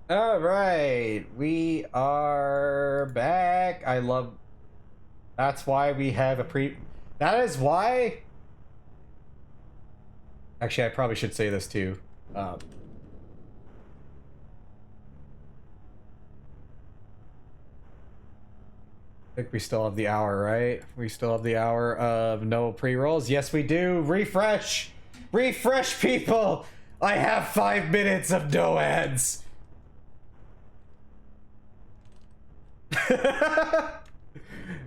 All right, we are back. I love. That's why we have a pre. That is why. Actually, I probably should say this too. I think we still have the hour, right? We still have the hour of no pre-rolls. Yes, we do. Refresh, refresh, people. I have 5 minutes of no ads.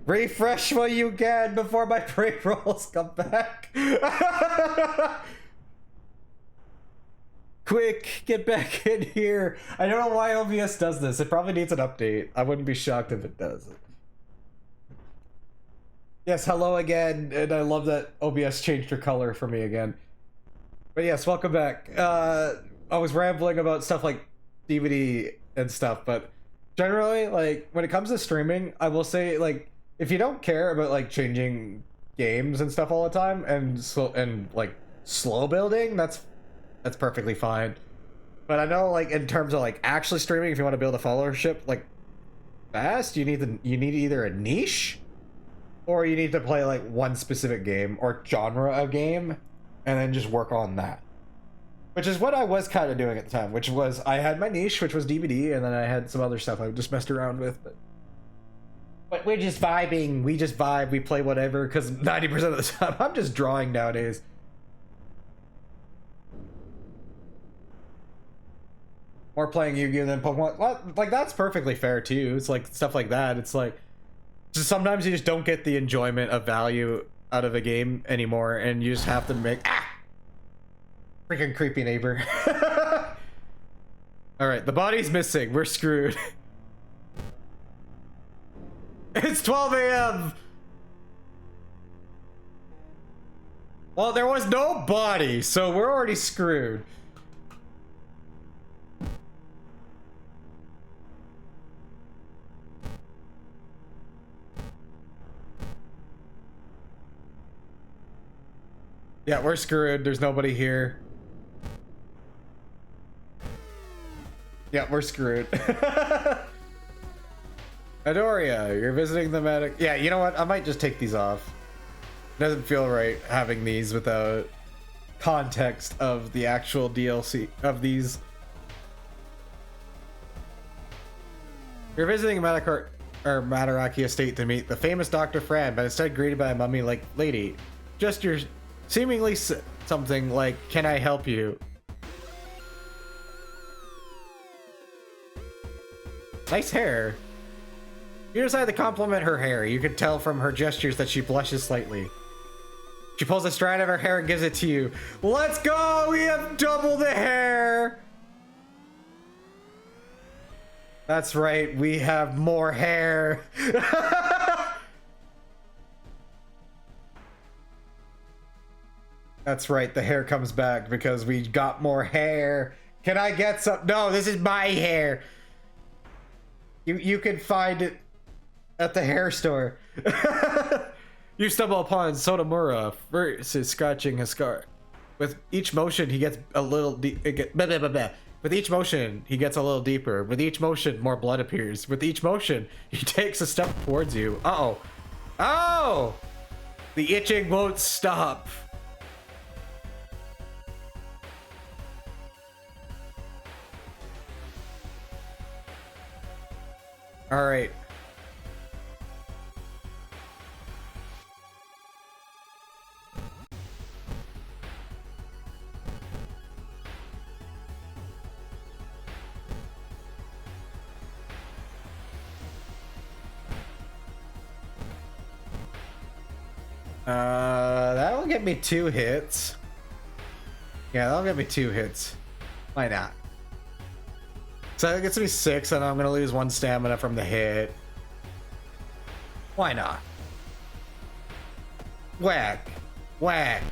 Refresh what you can before my pre-rolls come back. Quick, get back in here. I don't know why OBS does this. It probably needs an update. I wouldn't be shocked if it does. Yes, hello again, and I love that OBS changed her color for me again. But yes, welcome back. I was rambling about stuff like DVD and stuff, but generally, like, when it comes to streaming, I will say, like, if you don't care about, like, changing games and stuff all the time, and slow building, that's perfectly fine. But I know, like, in terms of, like, actually streaming, if you want to build a followership, like, fast, you need either a niche, or you need to play, like, one specific game, or genre of game, and then just work on that. Which is what I was kind of doing at the time, which was, I had my niche, which was DVD, and then I had some other stuff I just messed around with, but we're just vibing, we just vibe, we play whatever, because 90% of the time, I'm just drawing nowadays. Or playing Yu-Gi-Oh! Than Pokemon. Like, that's perfectly fair, too. It's like, stuff like that. It's like, just sometimes you just don't get the enjoyment of value out of a game anymore, and you just have to make... Freaking creepy neighbor. Alright, the body's missing. We're screwed. It's 12 a.m. Well, there was no body, so we're already screwed. Yeah, we're screwed. There's nobody here. Yeah, we're screwed. Adoria, you're visiting the medic. Yeah, you know what? I might just take these off. It doesn't feel right having these without context of the actual DLC of these. You're visiting Madaraki Estate to meet the famous Dr. Fran, but instead greeted by a mummy-like lady. Just your seemingly something like, "Can I help you?" Nice hair. You decide to compliment her hair. You can tell from her gestures that she blushes slightly. She pulls a strand of her hair and gives it to you. Let's go! We have double the hair! That's right, we have more hair. That's right, the hair comes back because we got more hair. Can I get some? No, this is my hair. You can find it at the hair store. You stumble upon Sotomura versus scratching his scar. With each motion, he gets a little With each motion, he gets a little deeper. With each motion, more blood appears. With each motion, he takes a step towards you. Uh-oh. Oh! The itching won't stop. All right. That'll get me 2 hits. Yeah, that'll get me 2 hits. Why not? So that gets me 6, and I'm gonna lose 1 stamina from the hit. Why not? Whack. Whack.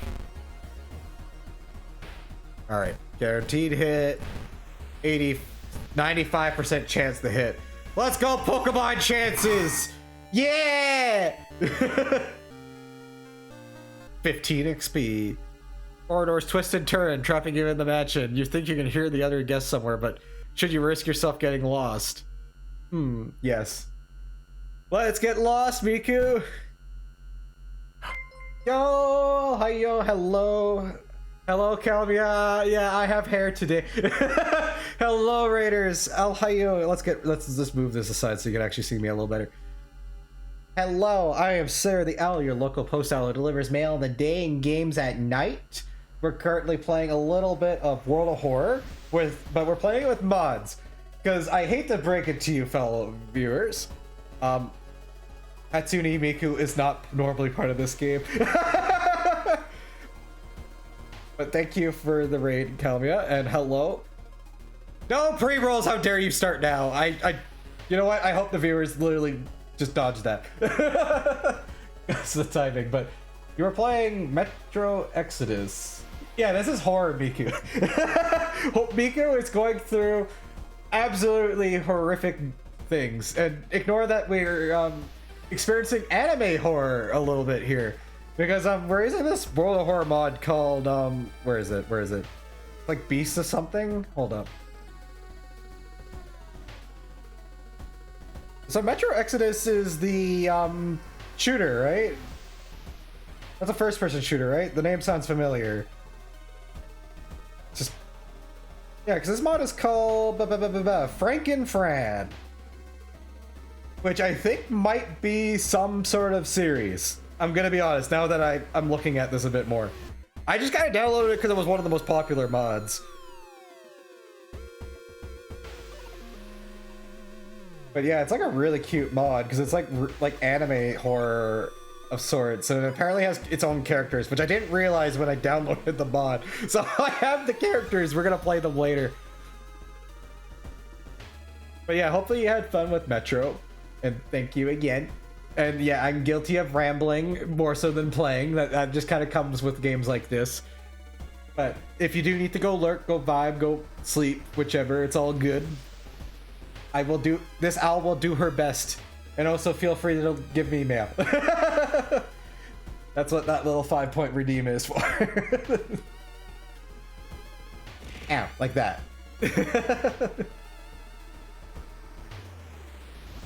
Alright, guaranteed hit. 95% chance to hit. Let's go, Pokemon chances! Yeah! 15 XP. Corridors twist and turn, trapping you in the mansion. You think you can hear the other guests somewhere, but should you risk yourself getting lost? Yes. Let's get lost, Miku! Yo! Hi, yo, hello! Hello, Calvia! Yeah, I have hair today. Hello, Raiders! Hi, yo! Let's just move this aside so you can actually see me a little better. Hello, I am Sir the Owl, your local post owl who delivers mail in the day and games at night. We're currently playing a little bit of World of Horror, but we're playing it with mods. Because I hate to break it to you, fellow viewers. Hatsune Miku is not normally part of this game. But thank you for the raid, Calvia, and hello. No pre-rolls, how dare you start now? You know what? I hope the viewers literally just dodge that. That's the timing, but you were playing Metro Exodus. Yeah, this is horror Miku. Miku is going through absolutely horrific things, and ignore that we're experiencing anime horror a little bit here, because we're using this World of Horror mod called where is it like Beast of something. Hold up. So Metro Exodus is the shooter, right? That's a first-person shooter, right? The name sounds familiar. Just yeah, because this mod is called Frankenfran, which I think might be some sort of series. I'm gonna be honest, now that I'm looking at this a bit more. I just kind of downloaded it because it was one of the most popular mods. But yeah, it's like a really cute mod because it's like anime horror of sorts, and it apparently has its own characters, which I didn't realize when I downloaded the mod. So I have the characters, we're gonna play them later. But yeah, hopefully you had fun with Metro, and thank you again. And yeah, I'm guilty of rambling more so than playing. That just kind of comes with games like this. But if you do need to go lurk, go vibe, go sleep, whichever, it's all good. This owl will do her best. And also feel free to give me mail. That's what that little 5-point redeem is for. Ow, like that.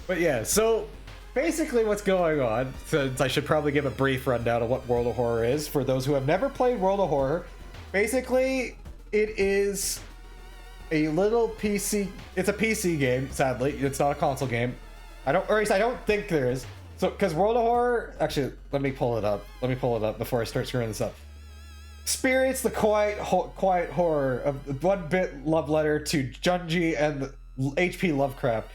But yeah, so basically what's going on, since I should probably give a brief rundown of what World of Horror is for those who have never played World of Horror. Basically, it is a little PC, it's a PC game, sadly. It's not a console game. Or at least I don't think there is. So, because World of Horror, actually, let me pull it up. Let me pull it up before I start screwing this up. Experience the quiet horror of the 1-bit love letter to Junji and HP Lovecraft.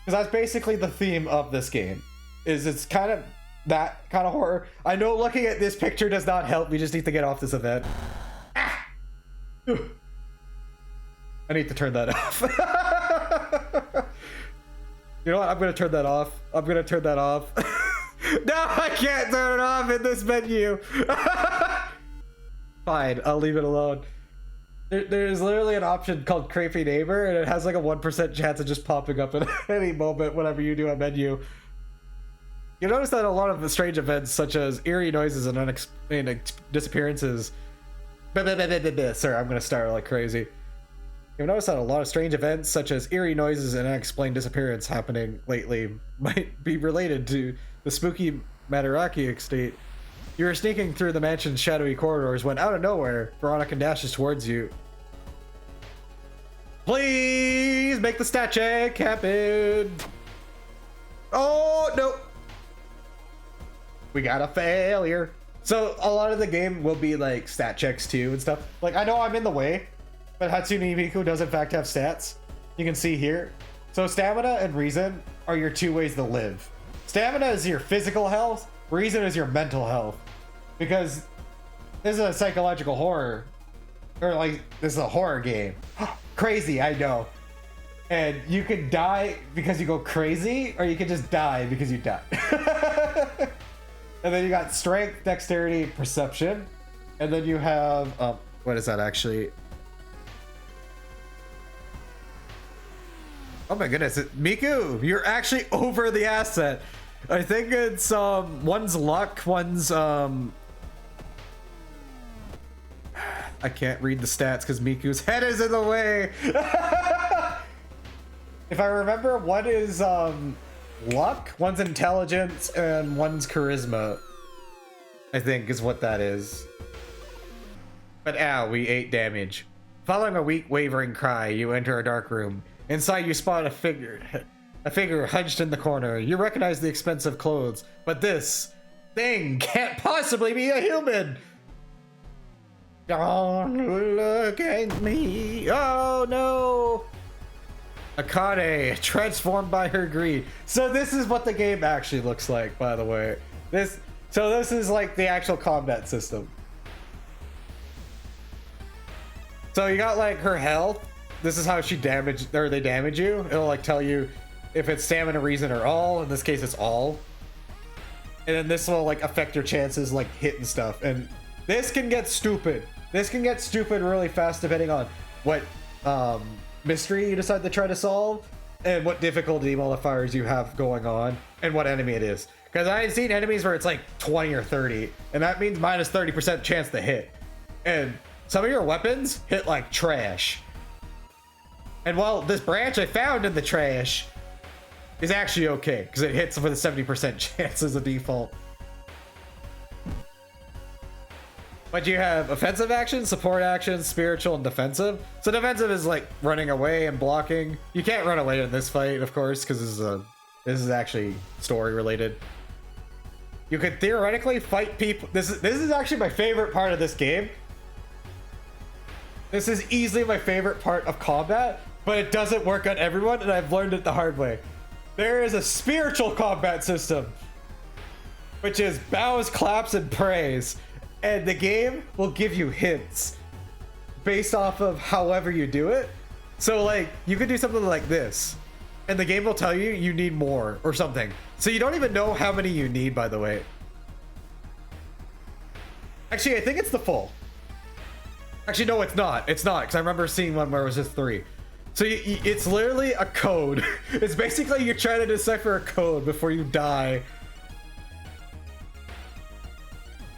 Because that's basically the theme of this game. It's kind of that kind of horror. I know looking at this picture does not help. We just need to get off this event. Ah! I need to turn that off. You know what? I'm gonna turn that off. I'm gonna turn that off. No, I can't turn it off in this menu. Fine, I'll leave it alone. There's literally an option called Creepy Neighbor, and it has like a 1% chance of just popping up at any moment whenever you do a menu. You notice that a lot of the strange events, such as eerie noises and unexplained disappearances. Sir, I'm gonna start like crazy. You've noticed that a lot of strange events, such as eerie noises and unexplained disappearance happening lately, might be related to the spooky Madaraki estate. You were sneaking through the mansion's shadowy corridors when, out of nowhere, Veronica dashes towards you. Please make the stat check happen. Oh, no. We got a failure. So a lot of the game will be like stat checks too and stuff. Like, I know I'm in the way, but Hatsune Miku does in fact have stats. You can see here. So stamina and reason are your two ways to live. Stamina is your physical health. Reason is your mental health. Because this is a psychological horror. Or like, this is a horror game. Crazy, I know. And you can die because you go crazy, or you can just die because you die. And then you got strength, dexterity, perception. And then you have, what is that actually? Oh my goodness, Miku, you're actually over the asset. I think it's, one's luck, one's, I can't read the stats because Miku's head is in the way. If I remember, one is luck, one's intelligence, and one's charisma. I think is what that is. But ow, we 8 damage. Following a weak, wavering cry, you enter a dark room. Inside, you spot a figure hunched in the corner. You recognize the expensive clothes, but this thing can't possibly be a human. Don't look at me. Oh no. Akane, transformed by her greed. So this is what the game actually looks like, by the way. This is like the actual combat system. So you got like her health. This is how they damage you. It'll like tell you if it's stamina, reason, or all. In this case, it's all. And then this will like affect your chances like hitting stuff. And this can get stupid. This can get stupid really fast depending on what mystery you decide to try to solve and what difficulty modifiers you have going on and what enemy it is. Because I've seen enemies where it's like 20 or 30, and that means minus 30% chance to hit. And some of your weapons hit like trash. And while this branch I found in the trash is actually okay, because it hits with a 70% chance as a default. But you have offensive actions, support actions, spiritual, and defensive. So defensive is like running away and blocking. You can't run away in this fight, of course, because this is actually story related. You could theoretically fight people. This is actually my favorite part of this game. This is easily my favorite part of combat, but it doesn't work on everyone, and I've learned it the hard way. There is a spiritual combat system, which is bows, claps, and praise. And the game will give you hints based off of however you do it. So like, you could do something like this, and the game will tell you you need more or something. So you don't even know how many you need, by the way. Actually, I think it's the full. Actually, no, it's not. It's not, because I remember seeing one where it was just 3. So it's literally a code. It's basically you're trying to decipher a code before you die.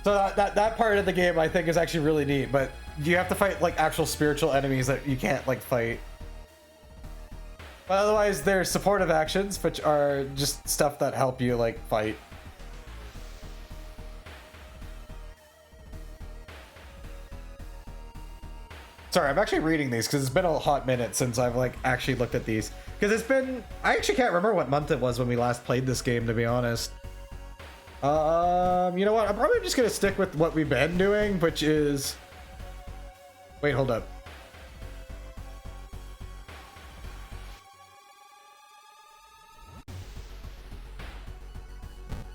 So that part of the game I think is actually really neat, but you have to fight like actual spiritual enemies that you can't like fight. But otherwise there's supportive actions, which are just stuff that help you like fight. Sorry, I'm actually reading these because it's been a hot minute since I've like actually looked at these. Because it's been, I actually can't remember what month it was when we last played this game, to be honest. You know what? I'm probably just gonna stick with what we've been doing, which is... Wait, hold up.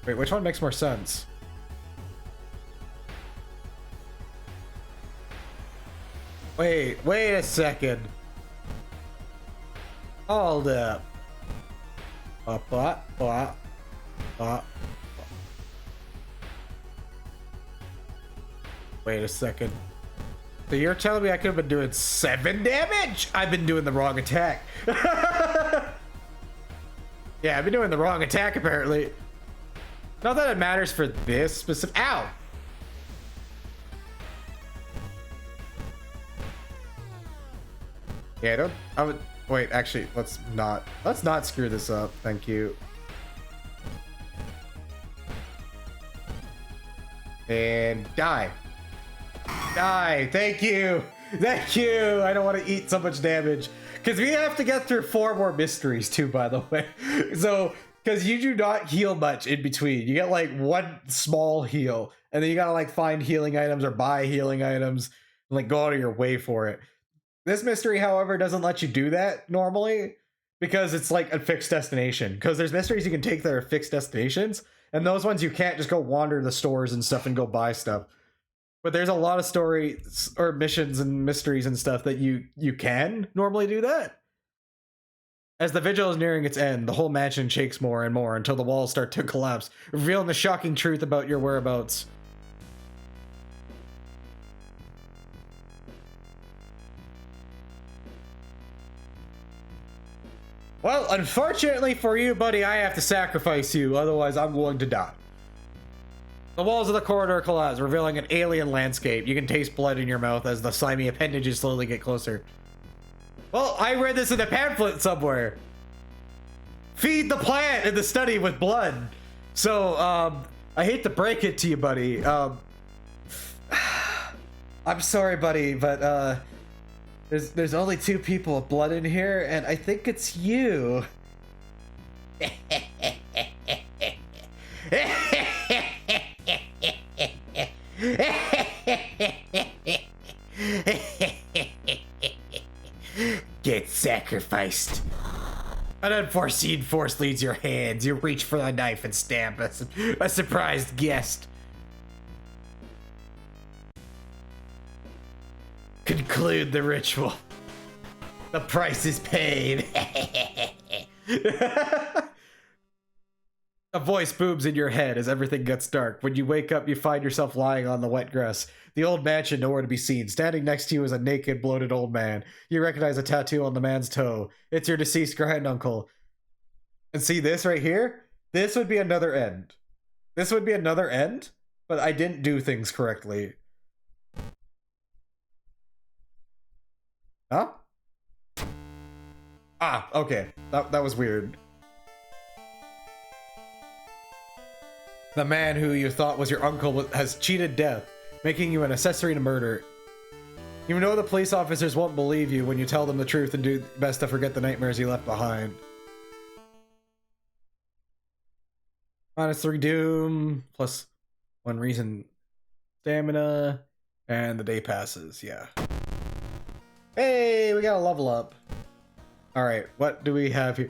Wait, which one makes more sense? Wait a second. Hold up. Wait a second. So you're telling me I could have been doing 7 damage? I've been doing the wrong attack. Yeah, I've been doing the wrong attack apparently. Not that it matters for this specific. Ow! Yeah, I would wait, actually, let's not screw this up. Thank you. And die. Die. Thank you. Thank you. I don't want to eat so much damage. Because we have to get through 4 more mysteries too, by the way. So, because you do not heal much in between. You get like 1 small heal. And then you gotta like find healing items or buy healing items. And like go out of your way for it. This mystery, however, doesn't let you do that normally. Because it's like a fixed destination. Because there's mysteries you can take that are fixed destinations. And those ones you can't just go wander the stores and stuff and go buy stuff. But there's a lot of stories or missions and mysteries and stuff that you can normally do that. As the vigil is nearing its end, the whole mansion shakes more and more until the walls start to collapse, revealing the shocking truth about your whereabouts. Well, unfortunately for you, buddy, I have to sacrifice you, otherwise I'm going to die. The walls of the corridor collapse, revealing an alien landscape. You can taste blood in your mouth as the slimy appendages slowly get closer. Well, I read this in a pamphlet somewhere. feed the plant in the study with blood. So, I hate to break it to you, buddy. I'm sorry, buddy, but, there's only 2 people with blood in here, and I think it's you. Get sacrificed. An unforeseen force leads your hands. You reach for the knife and stab a surprised guest. Conclude the ritual. The price is paid. A voice booms in your head as everything gets dark. When you wake up, you find yourself lying on the wet grass. The old mansion nowhere to be seen. Standing next to you is a naked, bloated old man. You recognize a tattoo on the man's toe. It's your deceased granduncle. And see this right here? This would be another end. This would be another end, but I didn't do things correctly. Huh? Ah, okay. That was weird. The man who you thought was your uncle has cheated death, making you an accessory to murder. You know the police officers won't believe you when you tell them the truth and do best to forget the nightmares you left behind. -3 doom, +1 reason stamina, and the day passes, yeah. Hey, we got a level up. Alright, what do we have here?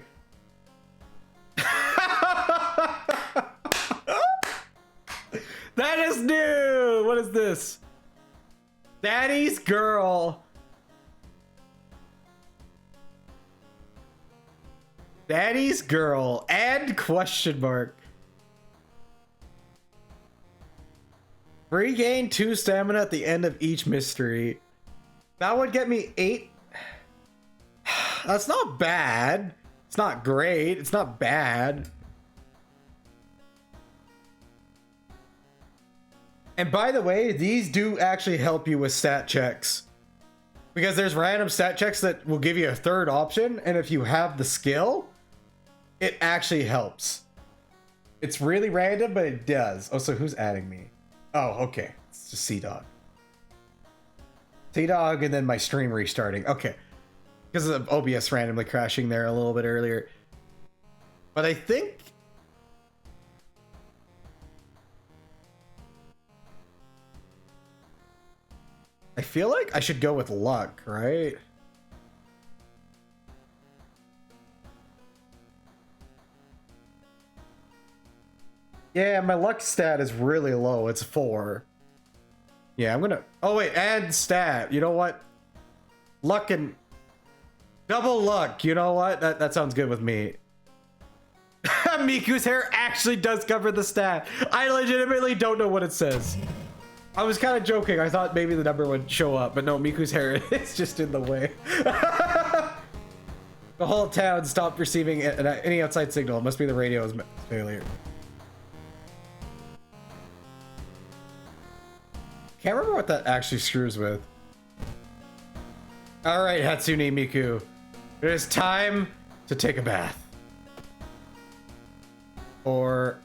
That is new! What is this? Daddy's girl. Daddy's girl and question mark. Regain 2 stamina at the end of each mystery. That would get me 8. That's not bad. It's not great. It's not bad. And by the way, these do actually help you with stat checks. Because there's random stat checks that will give you a 3rd option, and if you have the skill, it actually helps. It's really random, but it does. Oh, so who's adding me? Oh, okay. It's just Sea-Dog. Sea-Dog and then my stream restarting. Okay. Because of OBS randomly crashing there a little bit earlier. But I think... I feel like I should go with luck, right? Yeah, my luck stat is really low. It's 4. Yeah, I'm gonna... Oh, wait, add stat. You know what? Luck and... Double luck. You know what? That sounds good with me. Miku's hair actually does cover the stat. I legitimately don't know what it says. I was kind of joking. I thought maybe the number would show up, but no, Miku's hair is just in the way. The whole town stopped receiving any outside signal. It must be the radio's failure. Can't remember what that actually screws with. All right, Hatsune Miku. It is time to take a bath. Or...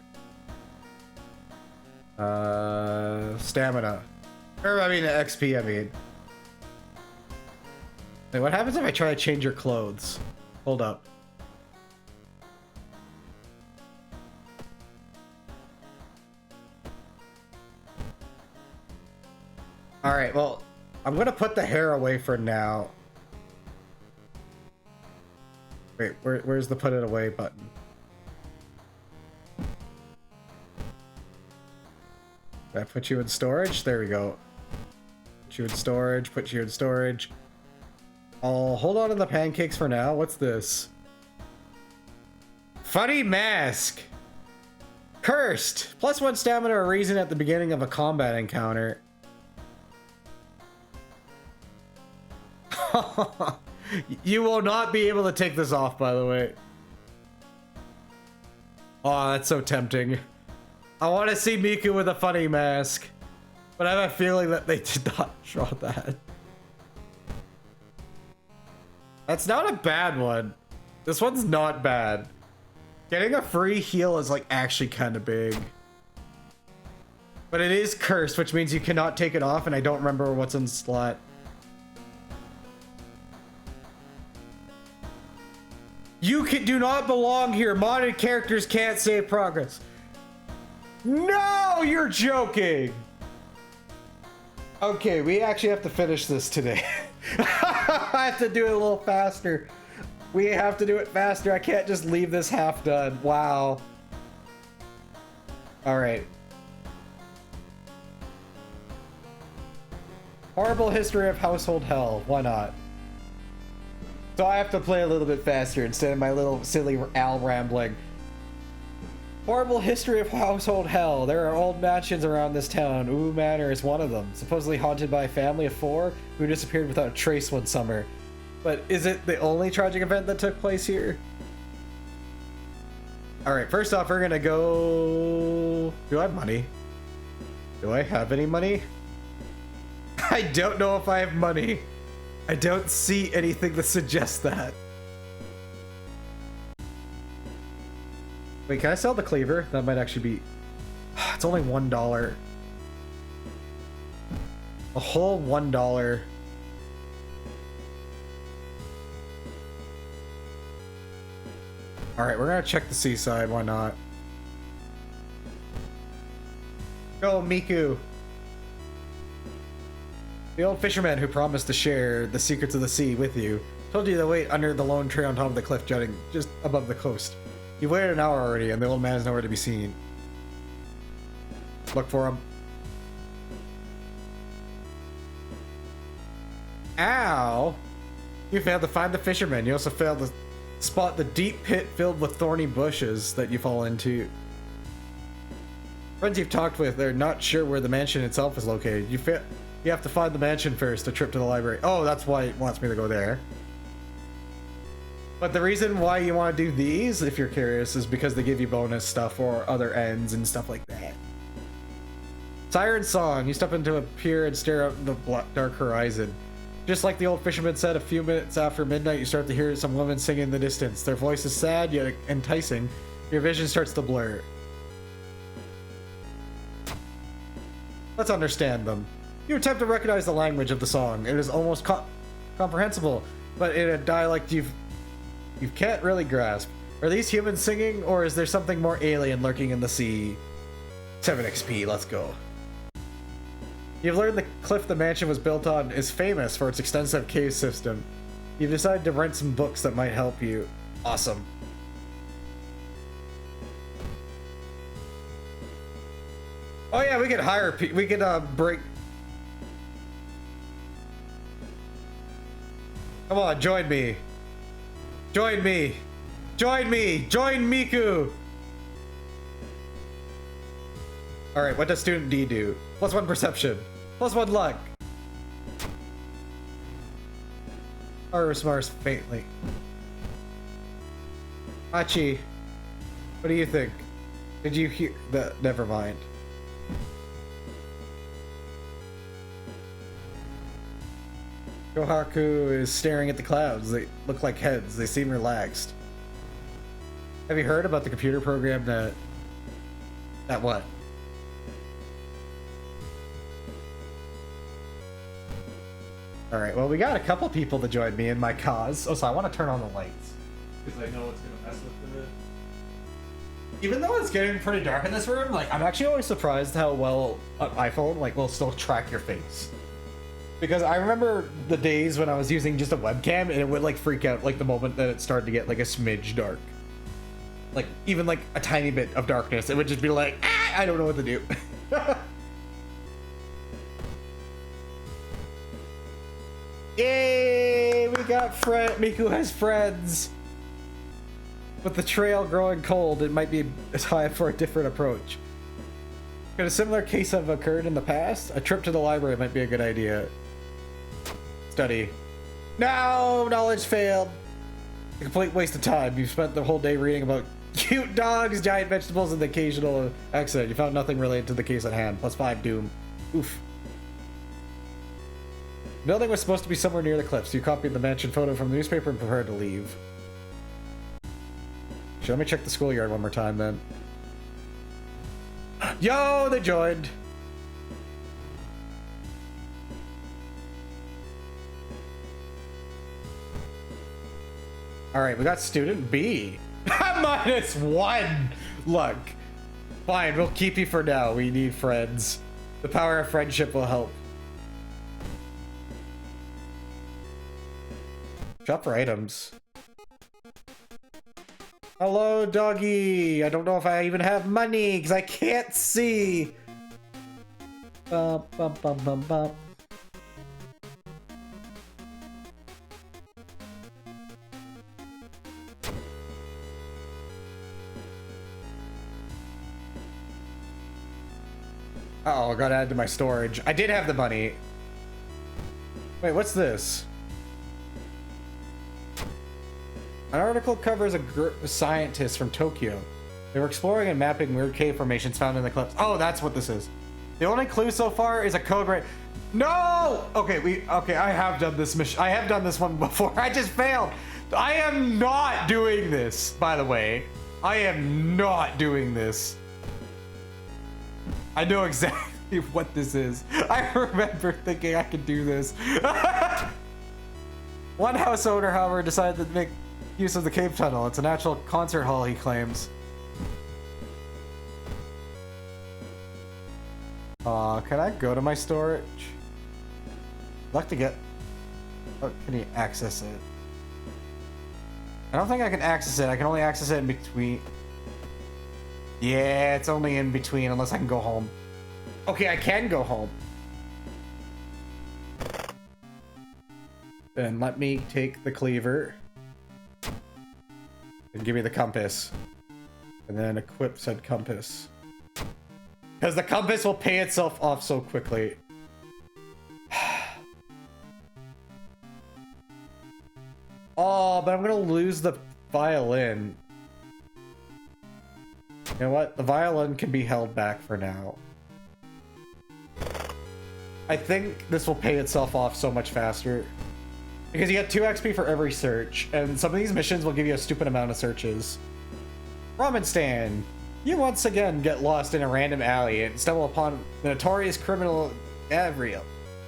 stamina. Or, I mean, XP, I mean. Wait, what happens if I try to change your clothes? Hold up. Alright, well, I'm gonna put the hair away for now. Wait, where's the put it away button? Did I put you in storage? There we go. Put you in storage, put you in storage. I'll hold on to the pancakes for now. What's this? Funny mask! Cursed! +1 stamina or reason at the beginning of a combat encounter. You will not be able to take this off, by the way. Oh, that's so tempting. I want to see Miku with a funny mask, but I have a feeling that they did not draw that. That's not a bad one. This one's not bad. Getting a free heal is like actually kind of big. But it is cursed, which means you cannot take it off, and I don't remember what's in the slot. You do not belong here. Modded characters can't save progress. No, you're joking. Okay, we actually have to finish this today. I have to do it a little faster. We have to do it faster. I can't just leave this half done. Wow. All right. Horrible history of household hell. Why not? So I have to play a little bit faster instead of my little silly Al rambling. Horrible history of household hell. There are old mansions around this town. Ooh Manor is one of them. Supposedly haunted by a family of 4 who disappeared without a trace one summer. But is it the only tragic event that took place here? Alright, first off, we're gonna go... Do I have money? Do I have any money? I don't know if I have money. I don't see anything that suggests that. Wait, can I sell the cleaver? That might actually be... It's only $1. A whole $1. Alright, we're gonna check the seaside, why not? Go, Miku! The old fisherman who promised to share the secrets of the sea with you told you to wait under the lone tree on top of the cliff jutting just above the coast. You've waited an hour already, and the old man is nowhere to be seen. Look for him. Ow! You failed to find the fisherman. You also failed to spot the deep pit filled with thorny bushes that you fall into. Friends you've talked with, they're not sure where the mansion itself is located. You have to find the mansion first, a trip to the library. Oh, that's why it wants me to go there. But the reason why you want to do these, if you're curious, is because they give you bonus stuff or other ends and stuff like that. Siren Song. You step into a pier and stare out the dark horizon. Just like the old fisherman said, a few minutes after midnight, you start to hear some women singing in the distance. Their voice is sad yet enticing. Your vision starts to blur. Let's understand them. You attempt to recognize the language of the song. It is almost comprehensible, but in a dialect you can't really grasp. Are these humans singing, or is there something more alien lurking in the sea? 7 XP, let's go. You've learned the cliff the mansion was built on is famous for its extensive cave system. You've decided to rent some books that might help you. Awesome. Oh yeah, we could hire we could break... Come on, join me. Join me. Join me. Join Miku. Alright, what does student D do? +1 perception. +1 luck. Or smars faintly. Hachi, what do you think? Did you hear the... Never mind. Kohaku is staring at the clouds. They look like heads. They seem relaxed. Have you heard about the computer program that... That what? Alright, well we got a couple people to join me in my cause. Oh, so I want to turn on the lights. Because I know it's going to mess with it. Even though it's getting pretty dark in this room, like, I'm actually always surprised how well an iPhone, like, will still track your face. Because I remember the days when I was using just a webcam and it would, like, freak out, like, the moment that it started to get, like, a smidge dark. Like, even, like, a tiny bit of darkness, it would just be like, ah, I don't know what to do. Yay! We got Miku has friends! With the trail growing cold, it might be time for a different approach. Could a similar case have occurred in the past? A trip to the library might be a good idea. Study. No! Knowledge failed! A complete waste of time. You've spent the whole day reading about cute dogs, giant vegetables, and the occasional accident. You found nothing related to the case at hand. +5 doom. Oof. The building was supposed to be somewhere near the cliffs. You copied the mansion photo from the newspaper and prepared to leave. Let me check the schoolyard one more time then. Yo, they joined. All right, we got student B. -1 luck. Fine, we'll keep you for now. We need friends. The power of friendship will help. Shop for items. Hello, doggy. I don't know if I even have money because I can't see. Bum, bum, bum, bum, bum. Uh-oh, I gotta add to my storage. I did have the money. Wait, what's this? An article covers a group of scientists from Tokyo. They were exploring and mapping weird cave formations found in the cliffs. Oh, that's what this is. The only clue so far is a code red. No! Okay, I have done this mission. I have done this one before. I just failed. I am not doing this, by the way. I am not doing this. I know exactly what this is. I remember thinking I could do this. One house owner, however, decided to make use of the cave tunnel. It's a natural concert hall, he claims. Can I go to my storage? I'd like to get... Oh, can you access it? I don't think I can access it. I can only access it in between... Yeah, it's only in between unless I can go home. Okay, I can go home. Then let me take the cleaver. And give me the compass. And then equip said compass. Because the compass will pay itself off so quickly. Oh, but I'm gonna lose the violin. You know what? The violin can be held back for now. I think this will pay itself off so much faster. Because you get 2 XP for every search, and some of these missions will give you a stupid amount of searches. Ramen stand. You once again get lost in a random alley and stumble upon the notorious criminal Gabrielle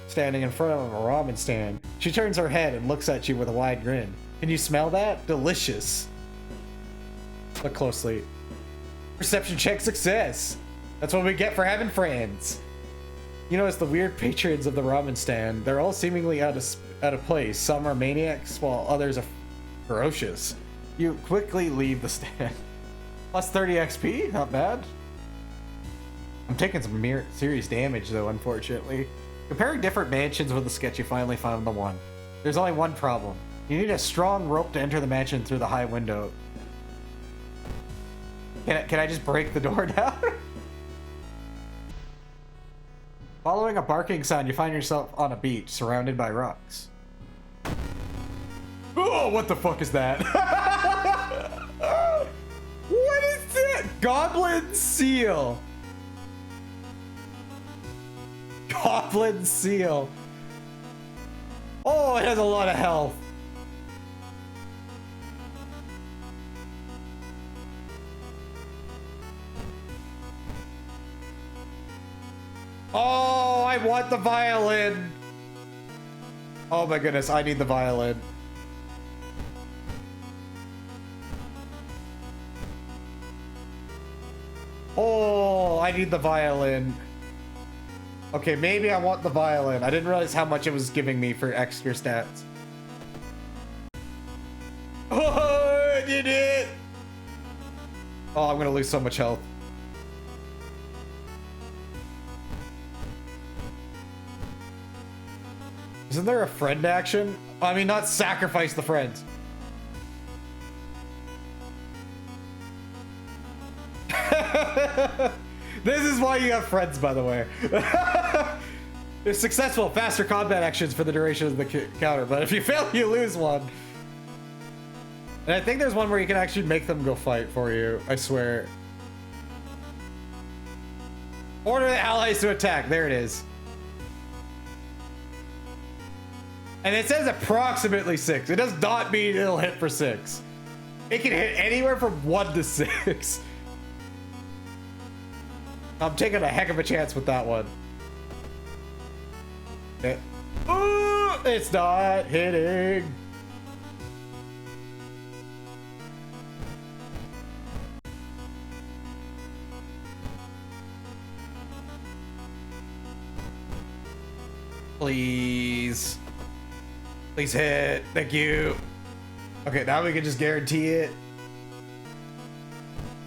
standing in front of a ramen stand. She turns her head and looks at you with a wide grin. Can you smell that? Delicious. Look closely. Perception check success. That's what we get for having friends. You notice the weird patrons of the ramen stand. They're all seemingly out of place. Some are maniacs, while others are ferocious. You quickly leave the stand. Plus 30 XP, not bad. I'm taking some serious damage though, unfortunately. Comparing different mansions with the sketch, you finally found the one. There's only one problem. You need a strong rope to enter the mansion through the high window. Can I just break the door down? Following a barking sound, you find yourself on a beach surrounded by rocks. Oh, what the fuck is that? What is that? Goblin seal. Goblin seal. Oh, it has a lot of health. Oh, I want the violin. Oh my goodness, I need the violin. Oh, I need the violin. Okay, maybe I want the violin. I didn't realize how much it was giving me for extra stats. Oh, I did it! Oh, I'm gonna lose so much health. Isn't there a friend action? I mean, not sacrifice the friends. This is why you have friends, by the way. If successful, faster combat actions for the duration of the counter, but if you fail, you lose one. And I think there's one where you can actually make them go fight for you, I swear. Order the allies to attack, there it is. And it says approximately 6. It does not mean it'll hit for 6. It can hit anywhere from 1 to 6. I'm taking a heck of a chance with that one. Ooh, it's not hitting. Please. Please hit. Thank you. Okay, now we can just guarantee it.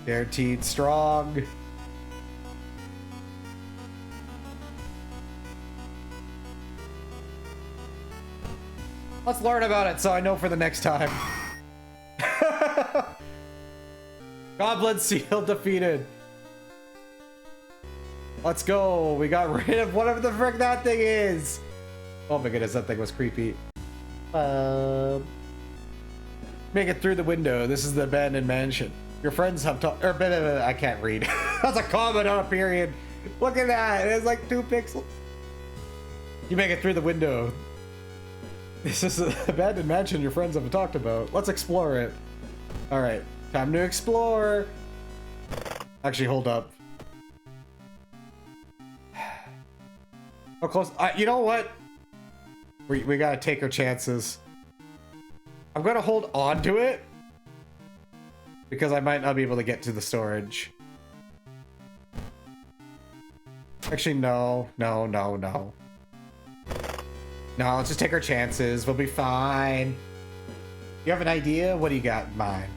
Guaranteed strong. Let's learn about it so I know for the next time. Goblin Seal defeated. Let's go. We got rid of whatever the frick that thing is. Oh my goodness, that thing was creepy. Make it through the window. This is the abandoned mansion. Your friends have talked. I can't read. That's a comment on a period. Look at that. It's like 2 pixels. You make it through the window. This is the abandoned mansion your friends have talked about. Let's explore it. All right, time to explore. Actually, hold up. How close? You know what? We gotta take our chances. I'm gonna hold on to it because I might not be able to get to the storage. Actually, no. No, let's just take our chances. We'll be fine. You have an idea? What do you got in mind?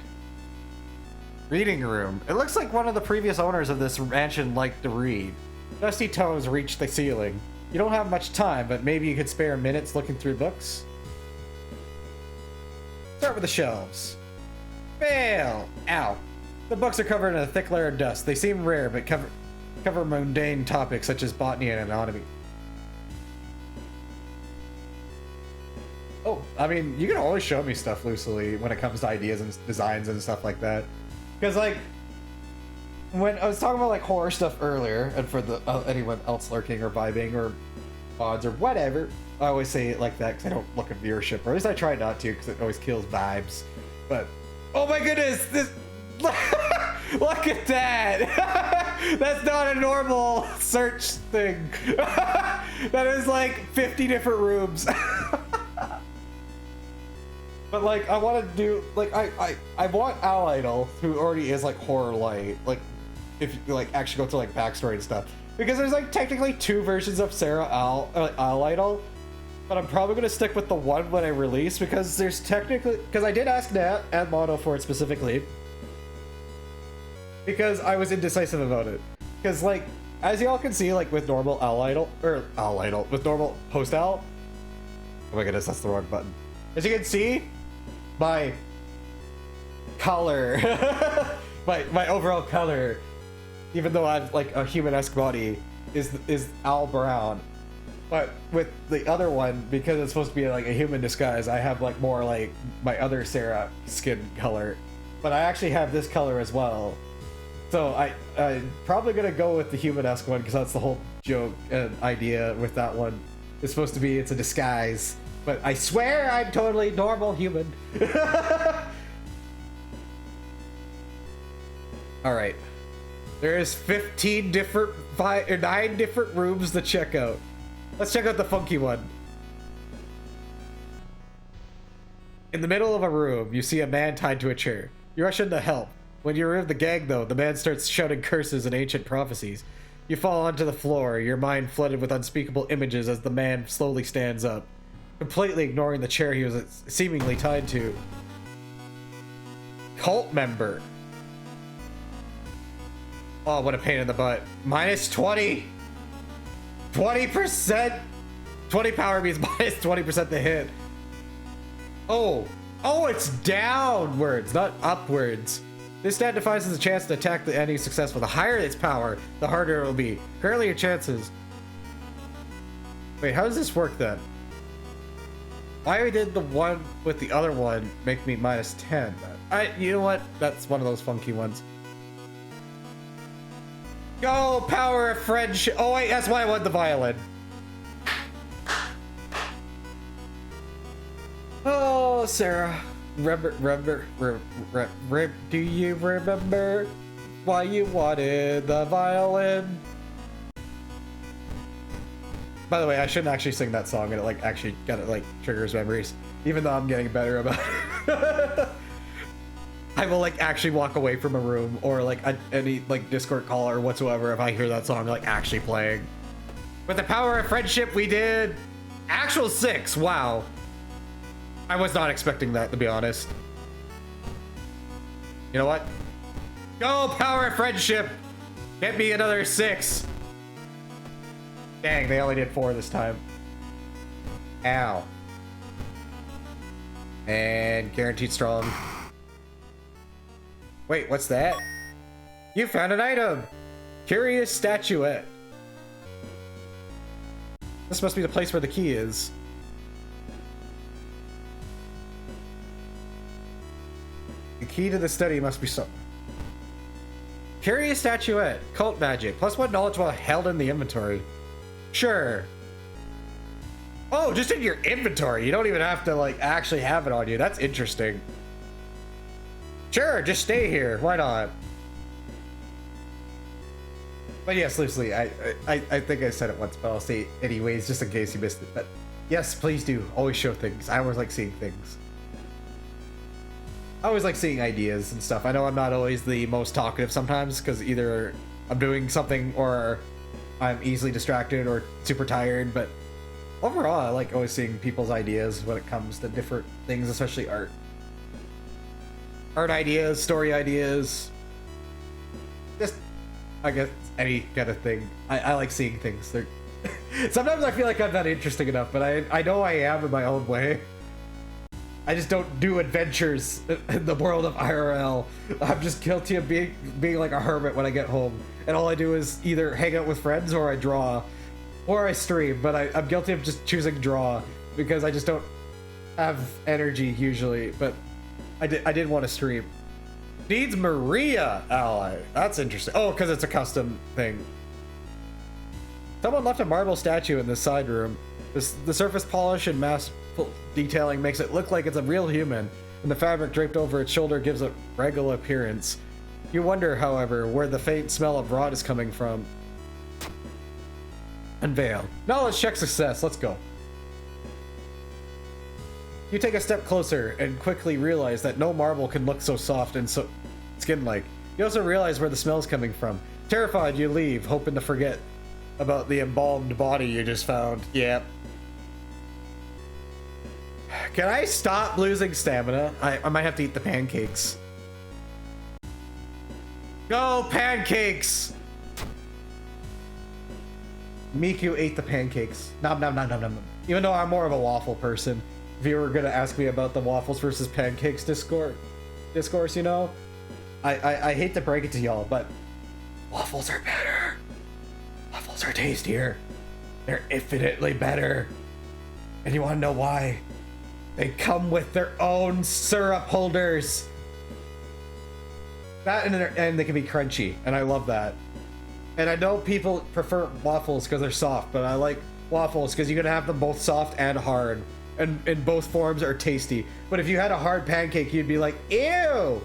Reading room. It looks like one of the previous owners of this mansion liked to read. Dusty tones reach the ceiling. You don't have much time, but maybe you could spare minutes looking through books? Start with the shelves. Fail! Ow. The books are covered in a thick layer of dust. They seem rare, but cover mundane topics such as botany and anatomy. Oh, I mean, you can always show me stuff loosely when it comes to ideas and designs and stuff like that. Because, like, when I was talking about, like, horror stuff earlier, and for the anyone else lurking or vibing or mods or whatever, I always say it like that because I don't look at viewership, or at least I try not to because it always kills vibes. But, oh my goodness, this... Look at that! That's not a normal search thing. That is, like, 50 different rooms. But like, I want to do like I want Al Idol, who already is like horror light, like if you like actually go to like backstory and stuff, because there's like technically 2 versions of Sarah Al Idol, but I'm probably gonna stick with the one when I release because there's technically I did ask Nat and Mono for it specifically because I was indecisive about it, because like as y'all can see, like with normal with normal post Al. Oh my goodness, that's the wrong button. As you can see, my color, my overall color, even though I'm like a human-esque body, is Al brown. But with the other one, because it's supposed to be like a human disguise, I have like more like my other Sarah skin color. But I actually have this color as well. So I'm probably gonna go with the human-esque one because that's the whole joke and idea with that one. It's supposed to be it's a disguise. But I swear I'm totally normal human. All right. There is 9 different rooms to check out. Let's check out the funky one. In the middle of a room, you see a man tied to a chair. You rush in to help. When you remove the gag, though, the man starts shouting curses and ancient prophecies. You fall onto the floor, your mind flooded with unspeakable images as the man slowly stands up, completely ignoring the chair he was seemingly tied to. Cult member. Oh, what a pain in the butt. Minus 20. 20%. 20 power means minus 20% to hit. Oh, it's downwards, not upwards. This stat defines as a chance to attack the enemy successful. The higher its power, the harder it will be. Currently your chances. Wait, how does this work then? Why did the one with the other one make me minus 10? You know what? That's one of those funky ones. Go, power of friendship. Oh wait, that's why I want the violin. Oh, Sarah. Do you remember why you wanted the violin? By the way, I shouldn't actually sing that song, and it like actually kind of like triggers memories, even though I'm getting better about it. I will like actually walk away from a room or like any like Discord call or whatsoever if I hear that song like actually playing. With the power of friendship, we did actual 6. Wow. I was not expecting that, to be honest. You know what? Go, power of friendship! Get me another 6. Dang, they only did 4 this time. Ow. And guaranteed strong. Wait, what's that? You found an item! Curious statuette. This must be the place where the key is. The key to the study must be so. Curious statuette. Cult magic. +1 knowledge while held in the inventory. Sure. Oh, just in your inventory. You don't even have to like actually have it on you. That's interesting. Sure, just stay here. Why not? But yes, loosely, I think I said it once, but I'll say it anyways, just in case you missed it. But yes, please do. Always show things. I always like seeing things. I always like seeing ideas and stuff. I know I'm not always the most talkative sometimes, because either I'm doing something or I'm easily distracted or super tired, but overall, I like always seeing people's ideas when it comes to different things, especially art. Art ideas, story ideas, just, I guess, any kind of thing. I like seeing things. Sometimes I feel like I'm not interesting enough, but I know I am in my own way. I just don't do adventures in the world of IRL. I'm just guilty of being like a hermit when I get home. And all I do is either hang out with friends or I draw. Or I stream, but I'm guilty of just choosing draw because I just don't have energy usually, but I did want to stream. Needs Maria ally. That's interesting. Oh, because it's a custom thing. Someone left a marble statue in this side room. The surface polish and mass detailing makes it look like it's a real human, and the fabric draped over its shoulder gives a regal appearance. You wonder, however, where the faint smell of rot is coming from. Unveil. Knowledge check success. Let's go. You take a step closer and quickly realize that no marble can look so soft and so skin-like. You also realize where the smell is coming from. Terrified, you leave, hoping to forget about the embalmed body you just found. Yep. Can I stop losing stamina? I might have to eat the pancakes. Go, pancakes! Miku ate the pancakes. Nom nom nom nom nom. Even though I'm more of a waffle person. If you were gonna ask me about the waffles versus pancakes discourse, you know? I hate to break it to y'all, but waffles are better. Waffles are tastier. They're infinitely better. And you wanna know why? They come with their own syrup holders. That and they can be crunchy, and I love that. And I know people prefer waffles because they're soft, but I like waffles because you can have them both soft and hard, and both forms are tasty. But if you had a hard pancake, you'd be like, ew.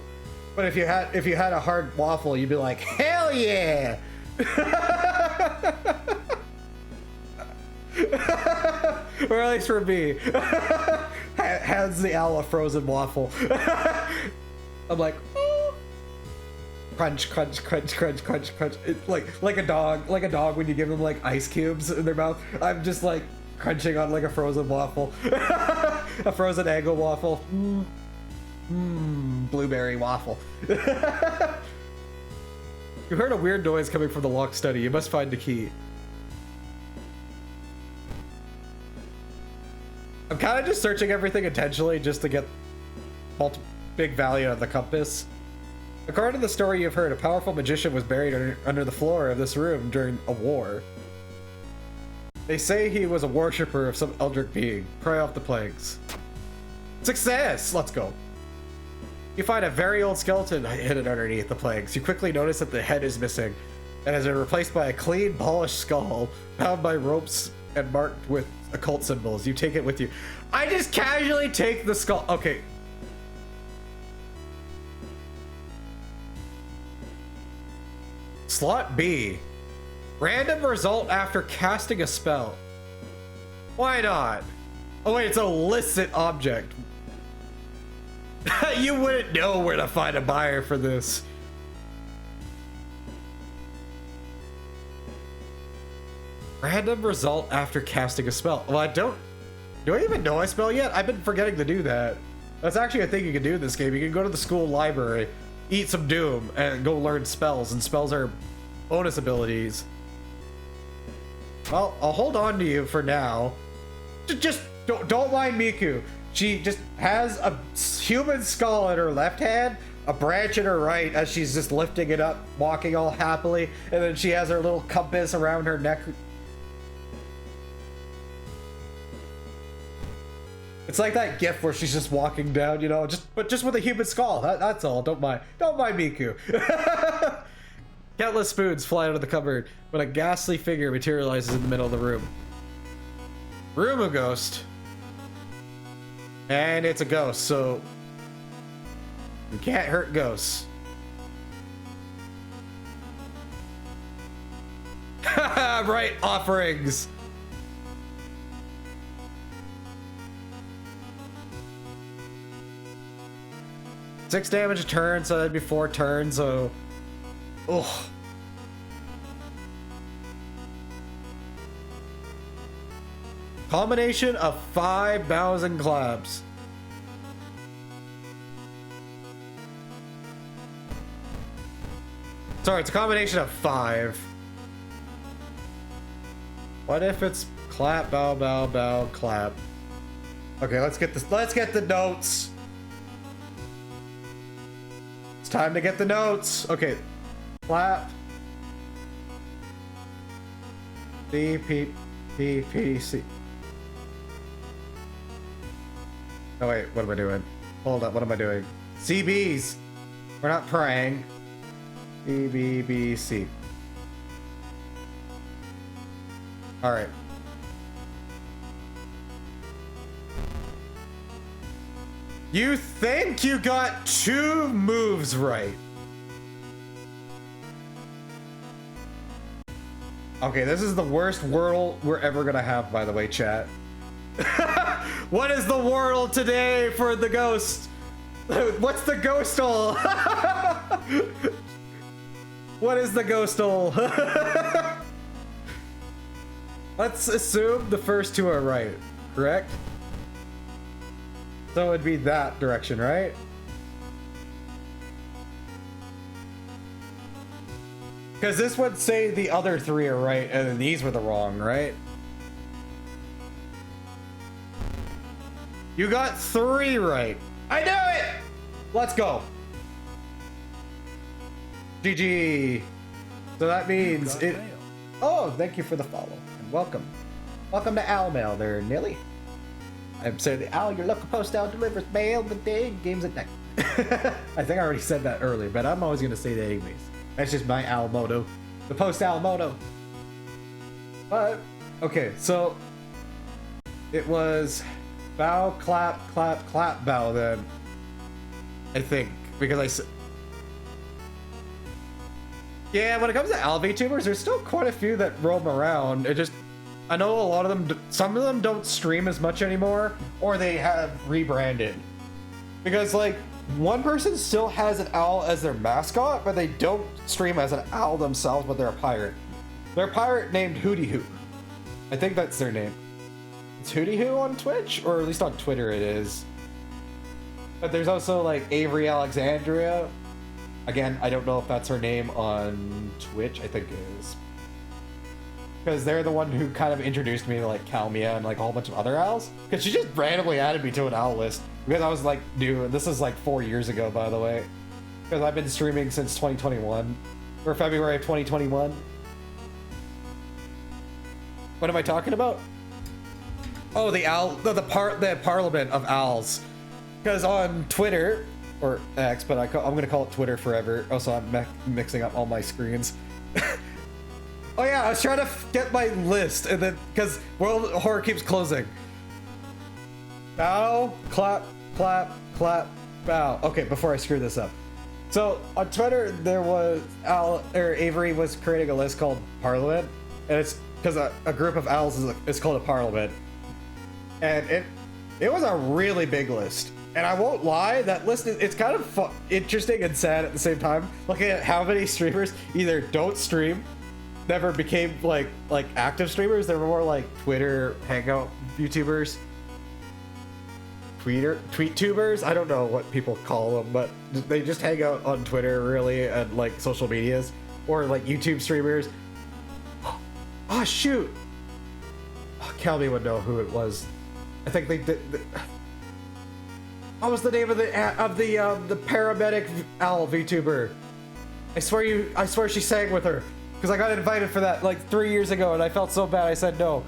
But if you had a hard waffle, you'd be like, hell yeah. Or at least for me. Hands the owl a frozen waffle. I'm like, oh. Crunch, crunch, crunch, crunch, crunch, crunch. It's like a dog when you give them like ice cubes in their mouth. I'm just like crunching on like a frozen waffle. A frozen Eggo waffle. Blueberry waffle. You heard a weird noise coming from the locked study. You must find the key. I'm kind of just searching everything intentionally just to get big value of the compass. According to the story you've heard, a powerful magician was buried under the floor of this room during a war. They say he was a worshipper of some eldritch being. Pray off the plagues. Success! Let's go. You find a very old skeleton hidden underneath the plagues. You quickly notice that the head is missing and has been replaced by a clean, polished skull bound by ropes and marked with occult symbols. You take it with you. I just casually take the skull. Okay. Slot B. Random result after casting a spell. Why not? Oh wait, it's a illicit object. You wouldn't know where to find a buyer for this. Random result after casting a spell. Well, I don't... Do I even know I spell yet? I've been forgetting to do that. That's actually a thing you can do in this game. You can go to the school library, eat some Doom, and go learn spells. And spells are bonus abilities. Well, I'll hold on to you for now. Just don't mind Miku. She just has a human skull in her left hand, a branch in her right as she's just lifting it up, walking all happily, and then she has her little compass around her neck. It's like that gif where she's just walking down, you know, but just with a human skull. That's all. Don't mind Miku. Countless spoons fly out of the cupboard when a ghastly figure materializes in the middle of the room. Room of ghost. And it's a ghost, so you can't hurt ghosts. Right, offerings. Six damage a turn, so that'd be 4 turns, so... Ugh. Combination of 5 bows and claps. Sorry, it's a combination of 5. What if it's clap, bow, bow, bow, clap? Okay, let's get this. Let's get the notes. It's time to get the notes. Okay, clap. D P P P C. Oh wait, what am I doing? Hold up, what am I doing? CBs. We're not praying. B B B C. All right. You think you got 2 moves right. Okay, this is the worst Wordle we're ever gonna have, by the way, chat. What is the Wordle today for the ghost? What's the ghostal? What is the ghostal? Let's assume the first 2 are right, correct? So it'd be that direction, right? Because this would say the other 3 are right, and then these were the wrong, right? You got 3 right. I knew it! Let's go. GG. So that means it... Oh, thank you for the follow. And welcome. Welcome to Owl Mail there, Nilly. I'm saying the Owl, your local post owl delivers mail the day and games at night. I think I already said that earlier, but I'm always going to say that anyways. That's just my owl motto. The post owl motto. But, okay, so it was bow, clap, clap, clap, bow then. I think, because I said... Yeah, when it comes to owl VTubers, there's still quite a few that roam around. It just... I know a lot of them, some of them don't stream as much anymore, or they have rebranded. Because, like, one person still has an owl as their mascot, but they don't stream as an owl themselves, but they're a pirate. They're a pirate named Hootie Hoo. I think that's their name. It's Hootie Hoo on Twitch, or at least on Twitter it is. But there's also, like, Avery Alexandria. Again, I don't know if that's her name on Twitch. I think it is. Because they're the one who kind of introduced me to like Calmia and like a whole bunch of other owls. Because she just randomly added me to an owl list. Because I was like, dude, this is like 4 years ago, by the way. Because I've been streaming since 2021. Or February of 2021. What am I talking about? Oh, the owl, the parliament of owls. Because on Twitter, or X, but I'm going to call it Twitter forever. Also, I'm mixing up all my screens. Oh yeah, I was trying to get my list, and then, because World Horror keeps closing. Bow, clap, clap, clap, bow. Okay, before I screw this up. So on Twitter, there was Avery was creating a list called Parliament, and it's because a group of owls is called a Parliament, and it was a really big list. And I won't lie, that list it's kind of interesting and sad at the same time. Looking at how many streamers either don't stream, never became like active streamers. They were more like Twitter hangout YouTubers. Tweet tubers, I don't know what people call them, but they just hang out on Twitter really and like social medias, or like YouTube streamers. Oh shoot, Kelby would know who it was. I think they did. What was the name of the paramedic owl VTuber? I swear she sang with her, because I got invited for that like 3 years ago and I felt so bad I said no.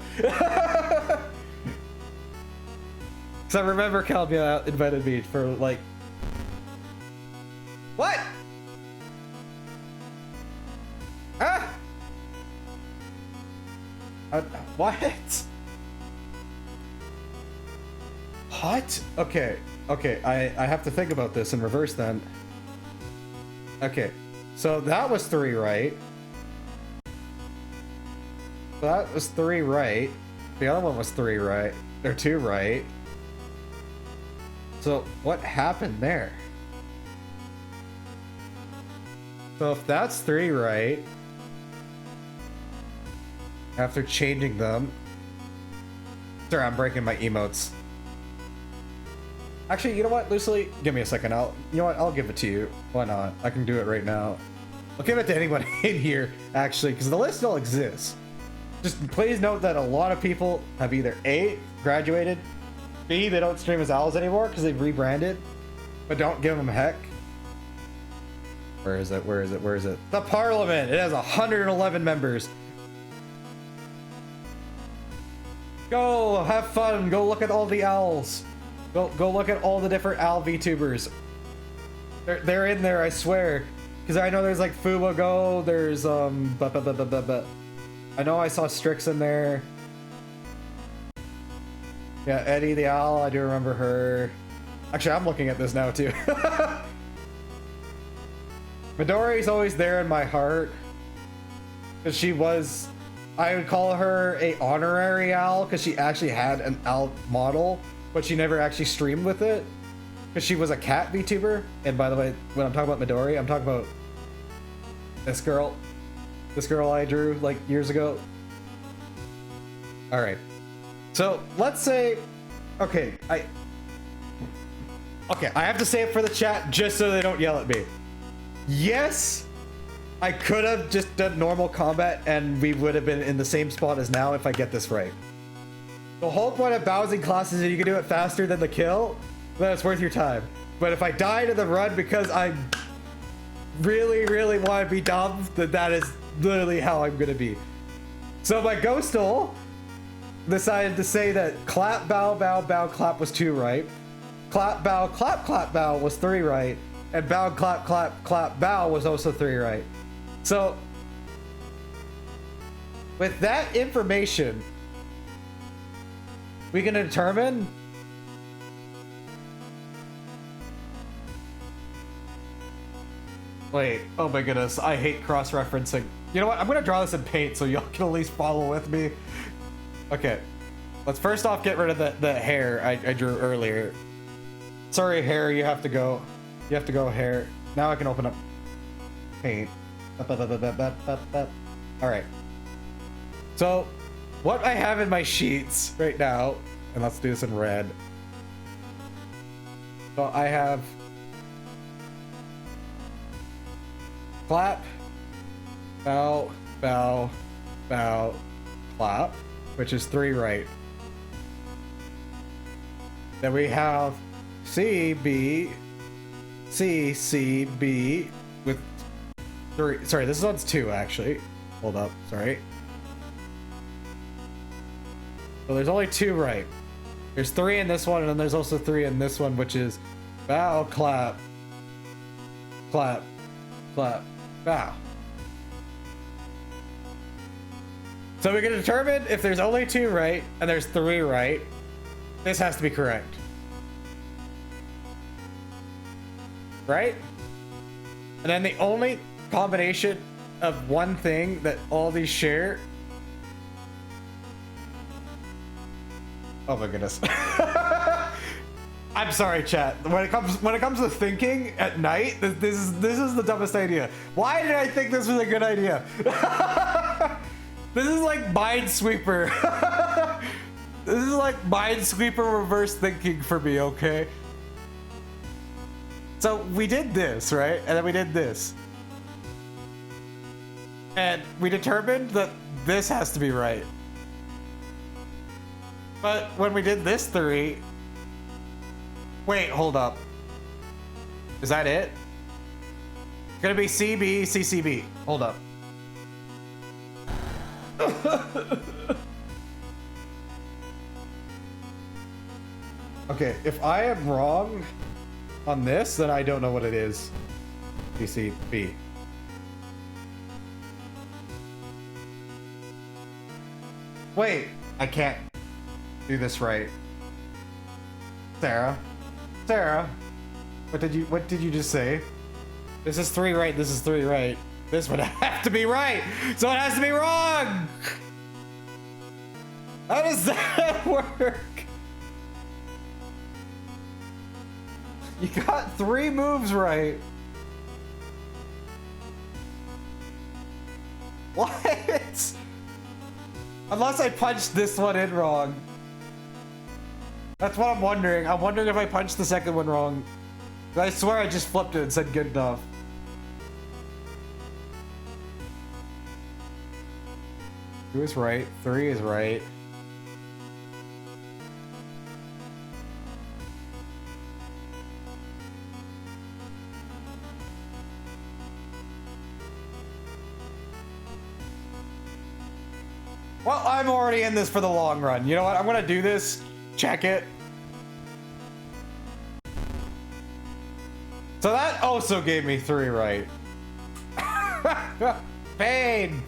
Because I remember Calbia invited me for like... What? Ah! What? What? Okay, I have to think about this in reverse then. Okay, so that was 3 right. That was 3 right. The other one was 3 right. Or 2 right. So what happened there? So if that's 3 right, after changing them... Sorry, I'm breaking my emotes. Actually, you know what, Lucily? Give me a second. You know what? I'll give it to you. Why not? I can do it right now. I'll give it to anyone in here, actually, because the list still exists. Just please note that a lot of people have either A, graduated, B, they don't stream as owls anymore because they've rebranded, but don't give them heck. Where is it? Where is it? Where is it? The Parliament! It has 111 members. Go, have fun. Go look at all the owls. Go look at all the different owl VTubers. They're in there, I swear. Because I know there's like Fubogo, there's I know I saw Strix in there. Yeah, Eddie the Owl, I do remember her. Actually, I'm looking at this now too. Midori's always there in my heart. Because she was, I would call her a honorary owl because she actually had an owl model, but she never actually streamed with it. Because she was a cat VTuber. And by the way, when I'm talking about Midori, I'm talking about this girl. This girl I drew like years ago. All right. So let's say, okay, I have to say it for the chat just so they don't yell at me. Yes, I could have just done normal combat and we would have been in the same spot as now if I get this right. The whole point of bouncing class is that you can do it faster than the kill, then it's worth your time. But if I die to the run because I really want to be dumb, then that is literally how I'm gonna be. So my Ghostal decided to say that clap, bow, bow, bow, clap was 2 right. Clap, bow, clap, clap, bow was 3 right. And bow, clap, clap, clap, bow was also 3 right. So, with that information, we can determine wait, oh my goodness, I hate cross-referencing. You know what, I'm gonna draw this in paint so y'all can at least follow with me. Okay, let's first off get rid of the hair I drew earlier. Sorry, hair, you have to go. You have to go, hair. Now I can open up paint. Alright. So, what I have in my sheets right now, and let's do this in red. So I have clap, bow, bow, bow, clap, which is 3 right. Then we have C, B, C, C, B with 3. Sorry, this one's 2 actually. Hold up, sorry. So there's only 2 right. There's 3 in this one, and then there's also 3 in this one, which is bow, clap, clap, clap, bow. So we can determine if there's only 2 right and there's 3 right. This has to be correct. Right? And then the only combination of one thing that all these share. Oh my goodness. I'm sorry, chat. When it comes to thinking at night, this is the dumbest idea. Why did I think this was a good idea? This is like Minesweeper. This is like Minesweeper reverse thinking for me, okay? So we did this, right? And then we did this. And we determined that this has to be right. But when we did this 3... Wait, hold up. Is that it? It's gonna be CB, CCB. Hold up. Okay, if I am wrong on this, then I don't know what it is. CCB. Wait, I can't do this right. Sarah, what did you just say? This is 3 right, this is 3 right. This would have to be right, so it has to be wrong! How does that work? You got 3 moves right. What? Unless I punched this one in wrong. That's what I'm wondering. I'm wondering if I punched the second one wrong. I swear I just flipped it and said good enough. 2 is right. 3 is right. Well, I'm already in this for the long run. You know what? I'm gonna do this. Check it. So that also gave me 3 right. Pain.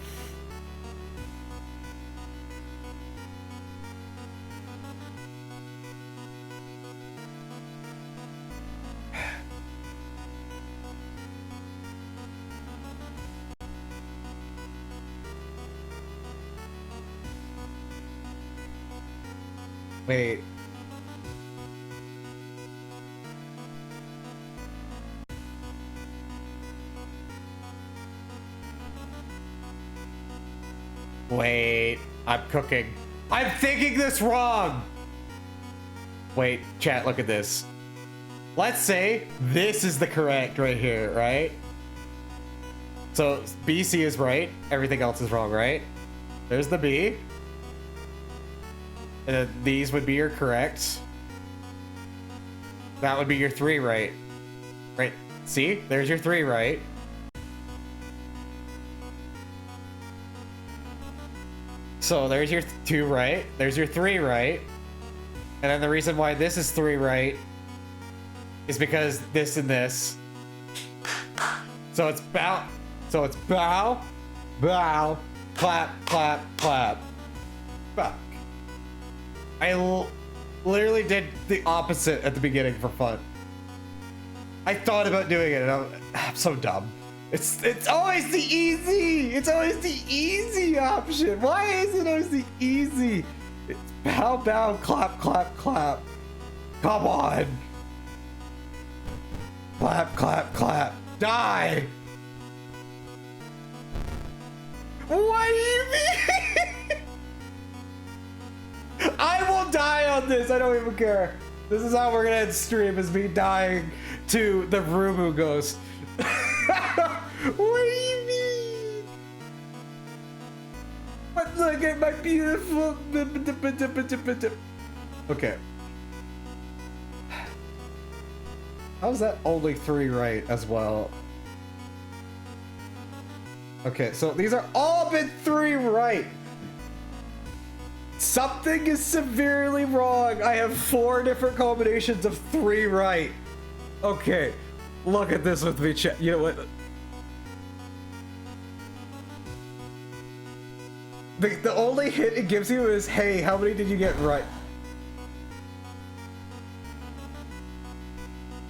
Wait. Wait, I'm cooking. I'm thinking this wrong. Wait, chat, look at this. Let's say this is the correct right here, right? So BC is right, everything else is wrong, right? There's the B. And then these would be your correct. That would be your 3 right. Right, see? There's your 3 right. So there's your 2 right, there's your 3 right. And then the reason why this is 3 right is because this and this. So it's bow, bow, clap, clap, clap. Fuck. I literally did the opposite at the beginning for fun. I thought about doing it and I'm so dumb. It's always the easy. It's always the easy option. Why is it always the easy? It's bow, bow, clap, clap, clap. Come on. Clap, clap, clap. Die. What do you mean? I will die on this. I don't even care. This is how we're gonna end stream, is me dying to the Rumu ghost. What do you mean? But look at my beautiful. Okay. How's that only 3 right as well? Okay, so these are all been 3 right. Something is severely wrong. I have 4 different combinations of 3 right. Okay, look at this with me, chat. You know what? The only hint it gives you is, hey, how many did you get right?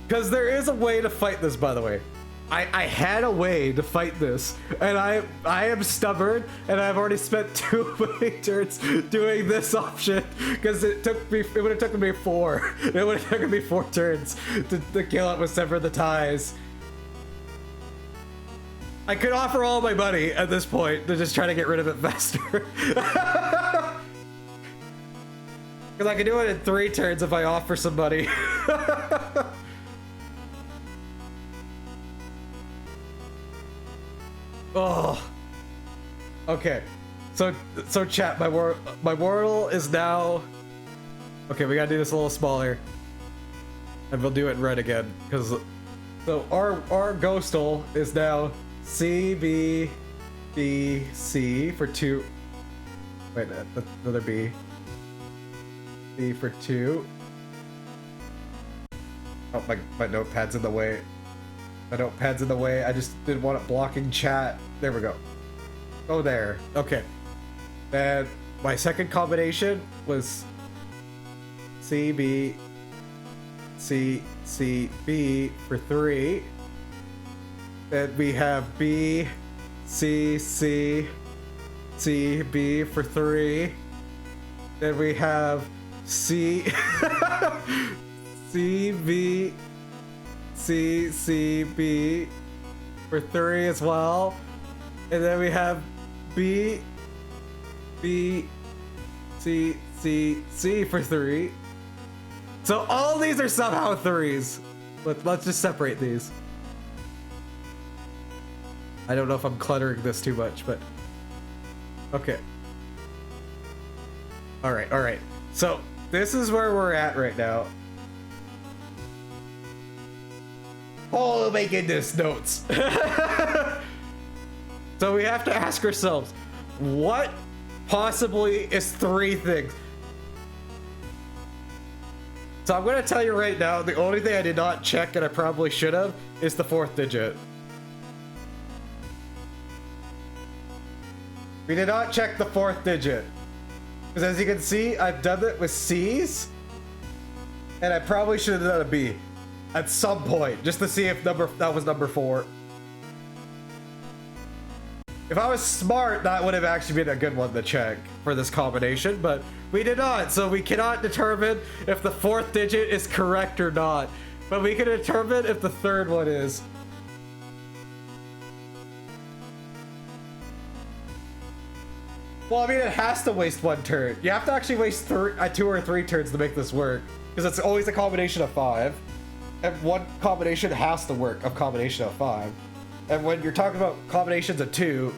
Because there is a way to fight this, by the way. I had a way to fight this, and I am stubborn, and I've already spent too many turns doing this option because it would have taken me 4. It would have taken me 4 turns to kill it with Sever the Ties. I could offer all my money at this point to just try to get rid of it faster. Because I can do it in 3 turns if I offer some money. Oh. Okay. So chat, my mortal is now. Okay, we gotta do this a little smaller. And we'll do it in red again. Because so our Ghostal is now C B B C for 2. Wait, another B. B for 2. Oh, my notepad's in the way. My notepad's in the way. I just didn't want it blocking chat. There we go. Oh, there. Okay. Then my second combination was C B C C B for 3. Then we have B C C C B for 3. Then we have C C B C C B for 3 as well. And then we have B B C C C for 3. So all these are somehow 3s. But let's just separate these. I don't know if I'm cluttering this too much, but okay. All right. So this is where we're at right now. Oh, my goodness, notes. So we have to ask ourselves, what possibly is 3 things? So I'm gonna tell you right now, the only thing I did not check, and I probably should have, is the 4th digit. We did not check the 4th digit. Because as you can see, I've done it with C's, and I probably should have done a B at some point, just to see if that was number 4. If I was smart, that would have actually been a good one to check for this combination, but we did not, so we cannot determine if the 4th digit is correct or not, but we can determine if the 3rd one is. Well, I mean, it has to waste 1 turn. You have to actually waste 2 or 3 turns to make this work, because it's always a combination of 5, and 1 combination has to work, a combination of 5. And when you're talking about combinations of 2,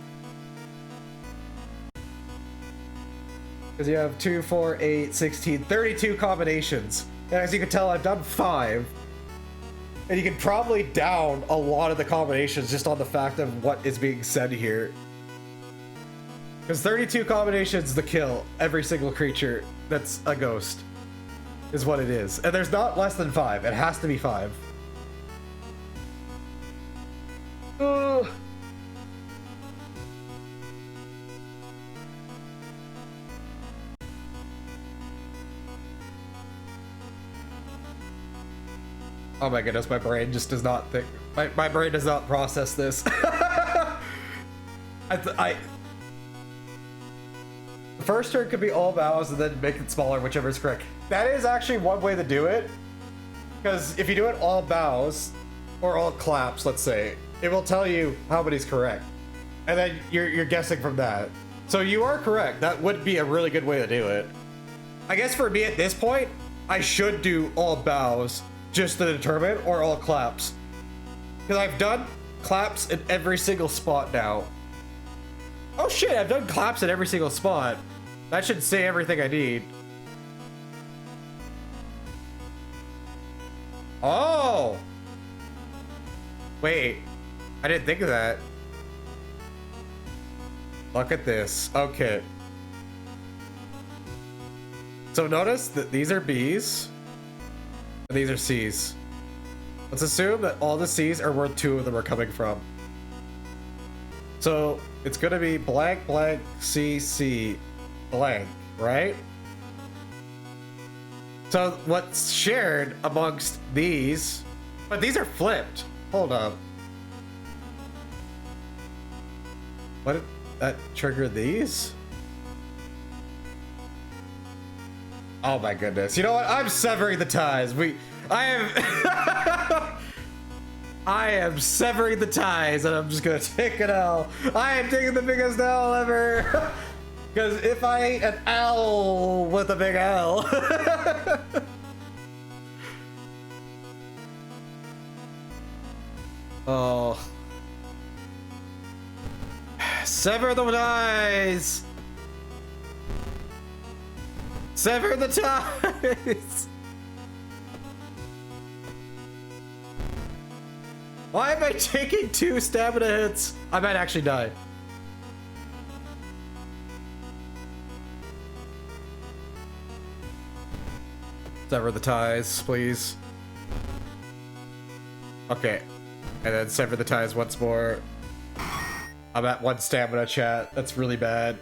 because you have 2, 4, 8, 16, 32 combinations. And as you can tell, I've done 5. And you can probably down a lot of the combinations just on the fact of what is being said here. Because 32 combinations to kill every single creature that's a ghost is what it is. And there's not less than 5. It has to be 5. Oh my goodness, my brain just does not think. My brain does not process this. The first turn could be all vows and then make it smaller, whichever is correct. That is actually one way to do it. Because if you do it all bows or all claps, let's say, it will tell you how many's correct. And then you're guessing from that. So you are correct. That would be a really good way to do it. I guess for me at this point, I should do all bows just to determine, or all claps. Because I've done claps in every single spot now. Oh shit, I've done claps at every single spot. That should say everything I need. Oh! Wait, I didn't think of that. Look at this. Okay. So notice that these are B's, and these are C's. Let's assume that all the C's are where 2 of them are coming from. So it's gonna be blank, blank, C, C, blank, right? So what's shared amongst these, but these are flipped. Hold up. What did that trigger these? Oh my goodness. You know what? I'm severing the ties. I am I am severing the ties and I'm just gonna take an L. I am taking the biggest L ever. Because if I ate an L with a big L. Oh. Sever the ties! Sever the ties! Why am I taking 2 stamina hits? I might actually die. Sever the ties, please. Okay. And then sever the ties once more. I'm at 1 stamina, chat. That's really bad.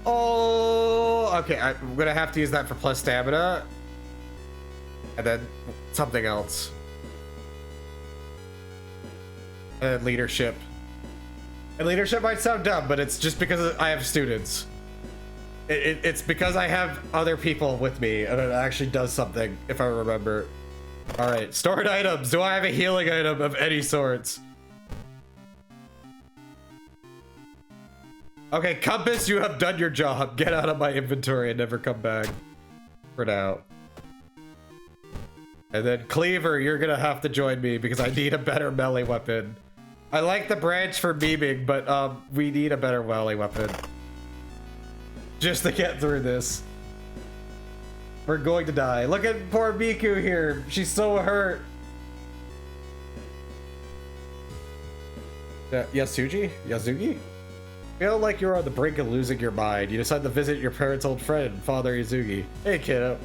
Oh, okay. I'm gonna have to use that for plus stamina. And then something else. And leadership. And leadership might sound dumb, but it's just because I have students. It's because I have other people with me, and it actually does something, if I remember. Alright, stored items. Do I have a healing item of any sorts? Okay, Compass, you have done your job. Get out of my inventory and never come back. For now. And then Cleaver, you're gonna have to join me because I need a better melee weapon. I like the branch for memeing, but we need a better melee weapon. Just to get through this. We're going to die. Look at poor Miku here. She's so hurt. Yasugi? Feel like you're on the brink of losing your mind. You decide to visit your parents' old friend, Father Izugi. Hey, kiddo.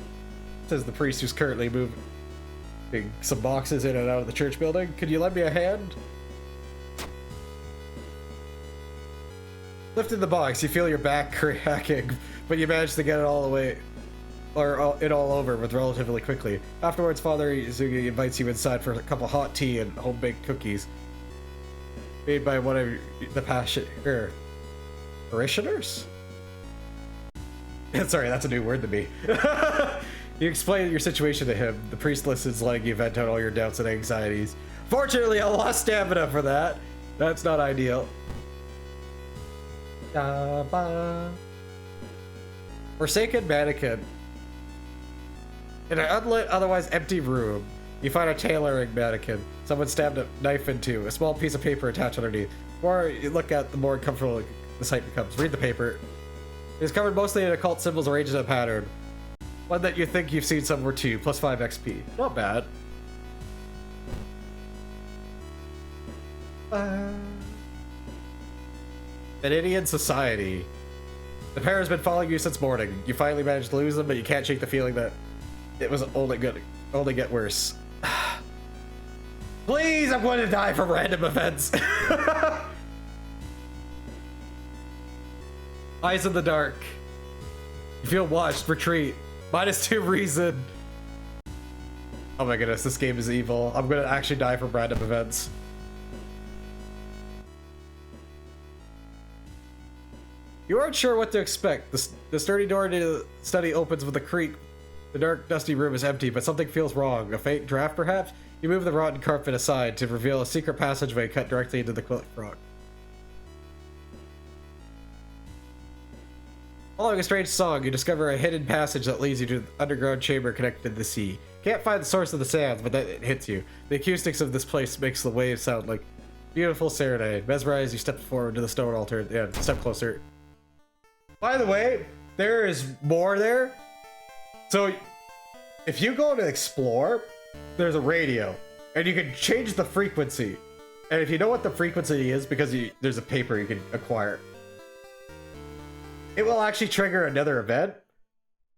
Says the priest who's currently moving some boxes in and out of the church building. Could you lend me a hand? Lifting the box, you feel your back cracking, but you manage to get it all away, or it all over with relatively quickly. Afterwards, Father Izugi invites you inside for a cup of hot tea and home-baked cookies. Made by one of the parishioners? Sorry, that's a new word to me. You explain your situation to him. The priest listens, letting you vent out all your doubts and anxieties. Fortunately, I lost stamina for that. That's not ideal. Forsaken mannequin. In an unlit, otherwise empty room, you find a tailoring mannequin. Someone stabbed a knife into, a small piece of paper attached underneath. The more you look at, the more uncomfortable the sight becomes. Read the paper. It is covered mostly in occult symbols arranged in a pattern. One that you think you've seen somewhere too, plus 5 XP. Not bad. Vanidian Society. The pair has been following you since morning. You finally managed to lose them, but you can't shake the feeling that it was only get worse. Please, I'm going to die from random events. Eyes in the dark. You feel watched. Retreat. -2 reason. Oh my goodness, this game is evil. I'm gonna actually die from random events. You aren't sure what to expect. The sturdy door to the study opens with a creak. The dark, dusty room is empty, but something feels wrong. A faint draft, perhaps? You move the rotten carpet aside to reveal a secret passageway cut directly into the quilt rock. Following a strange song, you discover a hidden passage that leads you to the underground chamber connected to the sea. Can't find the source of the sounds, but then it hits you. The acoustics of this place makes the waves sound like beautiful serenade. Mesmerized, you step forward to the stone altar. Yeah, step closer. By the way, there is more there. So, if you go to explore, there's a radio, and you can change the frequency. And if you know what the frequency is, because there's a paper you can acquire, it will actually trigger another event.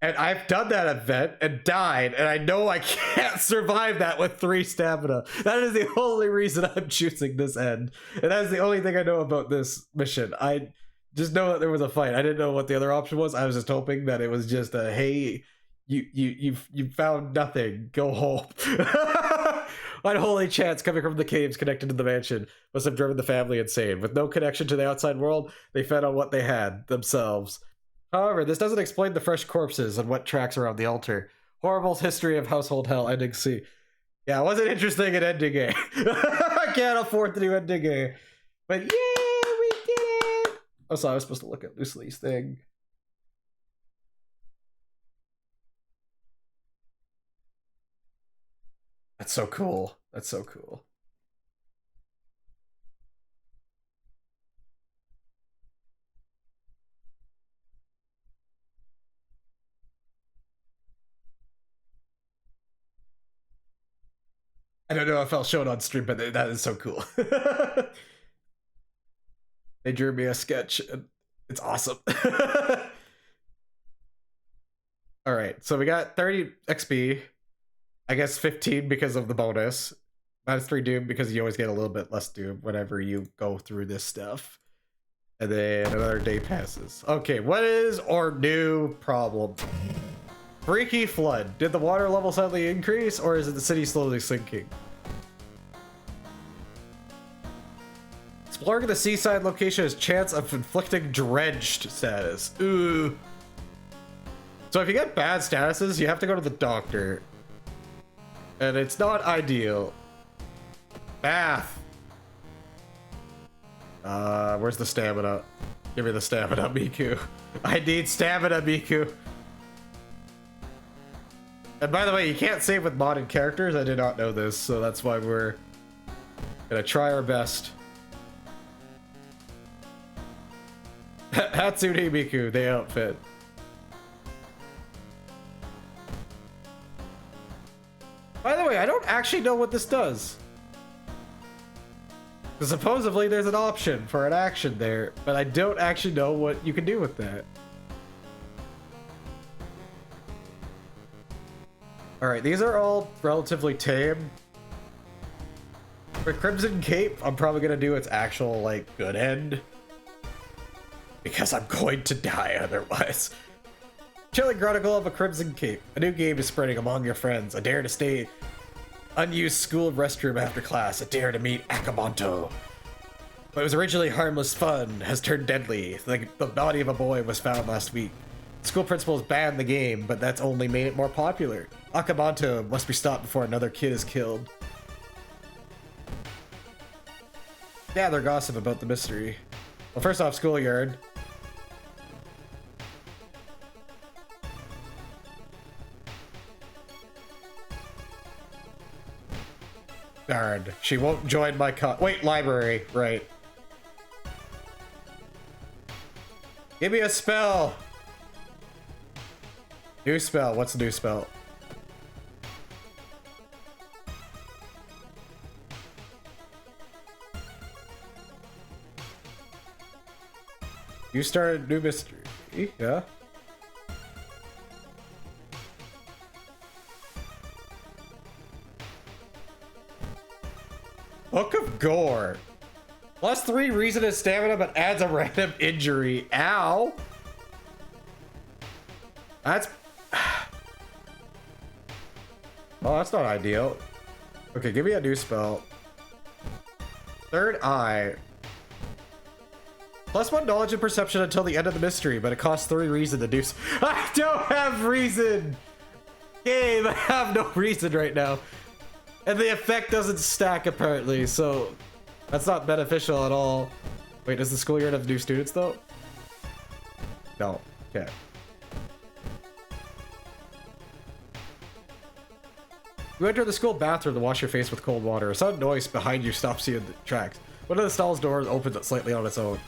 And I've done that event and died, and I know I can't survive that with 3 stamina. That is the only reason I'm choosing this end. And that is the only thing I know about this mission. I just know that there was a fight. I didn't know what the other option was. I was just hoping that it was just a, hey, you found nothing. Go home. Unholy chants coming from the caves connected to the mansion must have driven the family insane. With no connection to the outside world, they fed on what they had, themselves. However, this doesn't explain the fresh corpses and what tracks around the altar. Horrible's history of household hell, ending C. Yeah, it wasn't interesting in ending A. I can't afford to do ending A. But yay, we did it! Oh, so I was supposed to look at Lucy's thing. That's so cool. That's so cool. I don't know if I'll show it on stream, but that is so cool. They drew me a sketch. It's awesome. All right, so we got 30 XP. I guess 15 because of the bonus. -3 Doom because you always get a little bit less Doom whenever you go through this stuff. And then another day passes. Okay, what is our new problem? Freaky flood. Did the water level suddenly increase, or is it the city slowly sinking? Exploring the seaside location has chance of inflicting drenched status. Ooh. So if you get bad statuses, you have to go to the doctor. And it's not ideal. Bath. Where's the stamina? Give me the stamina, Miku. I need stamina, Miku. And by the way, you can't save with modded characters. I did not know this, so that's why we're gonna try our best. Hatsune Miku, the outfit. By the way, I don't actually know what this does. Supposedly there's an option for an action there, but I don't actually know what you can do with that. Alright, these are all relatively tame. For Crimson Cape, I'm probably gonna do its actual, like, good end. Because I'm going to die otherwise. Chilling Chronicle of a Crimson Cape. A new game is spreading among your friends. A dare to stay unused school restroom after class. A dare to meet Akamanto. What was originally harmless fun has turned deadly. The body of a boy was found last week. School principals banned the game, but that's only made it more popular. Akamanto must be stopped before another kid is killed. Gather gossip about the mystery. Well, first off, schoolyard. Darn, she won't join my wait, library, right. Give me a spell! New spell, what's the new spell? You started a new mystery, yeah? Book of Gore. +3 reason and stamina, but adds a random injury. Ow. That's... Oh, that's not ideal. Okay, give me a new spell. Third Eye. +1 knowledge and perception until the end of the mystery, but it costs 3 reason to do so. I don't have reason! Game, I have no reason right now. And the effect doesn't stack, apparently, so that's not beneficial at all. Wait, does the school year have new students, though? No. Okay. You enter the school bathroom to wash your face with cold water. A sudden noise behind you stops you in the tracks. One of the stall's doors opens slightly on its own.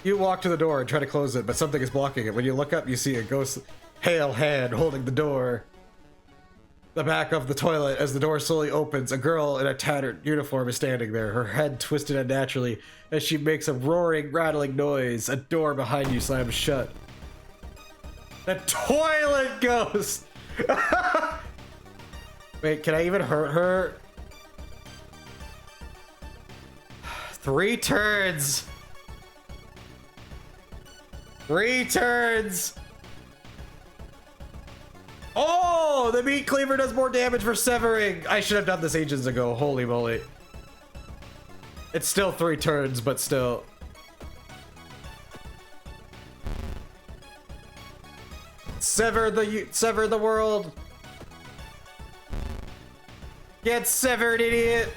You walk to the door and try to close it, but something is blocking it. When you look up, you see a ghost pale hand holding the door. The back of the toilet, as the door slowly opens, a girl in a tattered uniform is standing there, her head twisted unnaturally as she makes a roaring, rattling noise. A door behind you slams shut. The toilet ghost! Wait, can I even hurt her? 3 turns! 3 turns! Oh, the meat cleaver does more damage for severing. I should have done this ages ago. Holy moly. It's still 3 turns, but still. Sever the world. Get severed, idiot.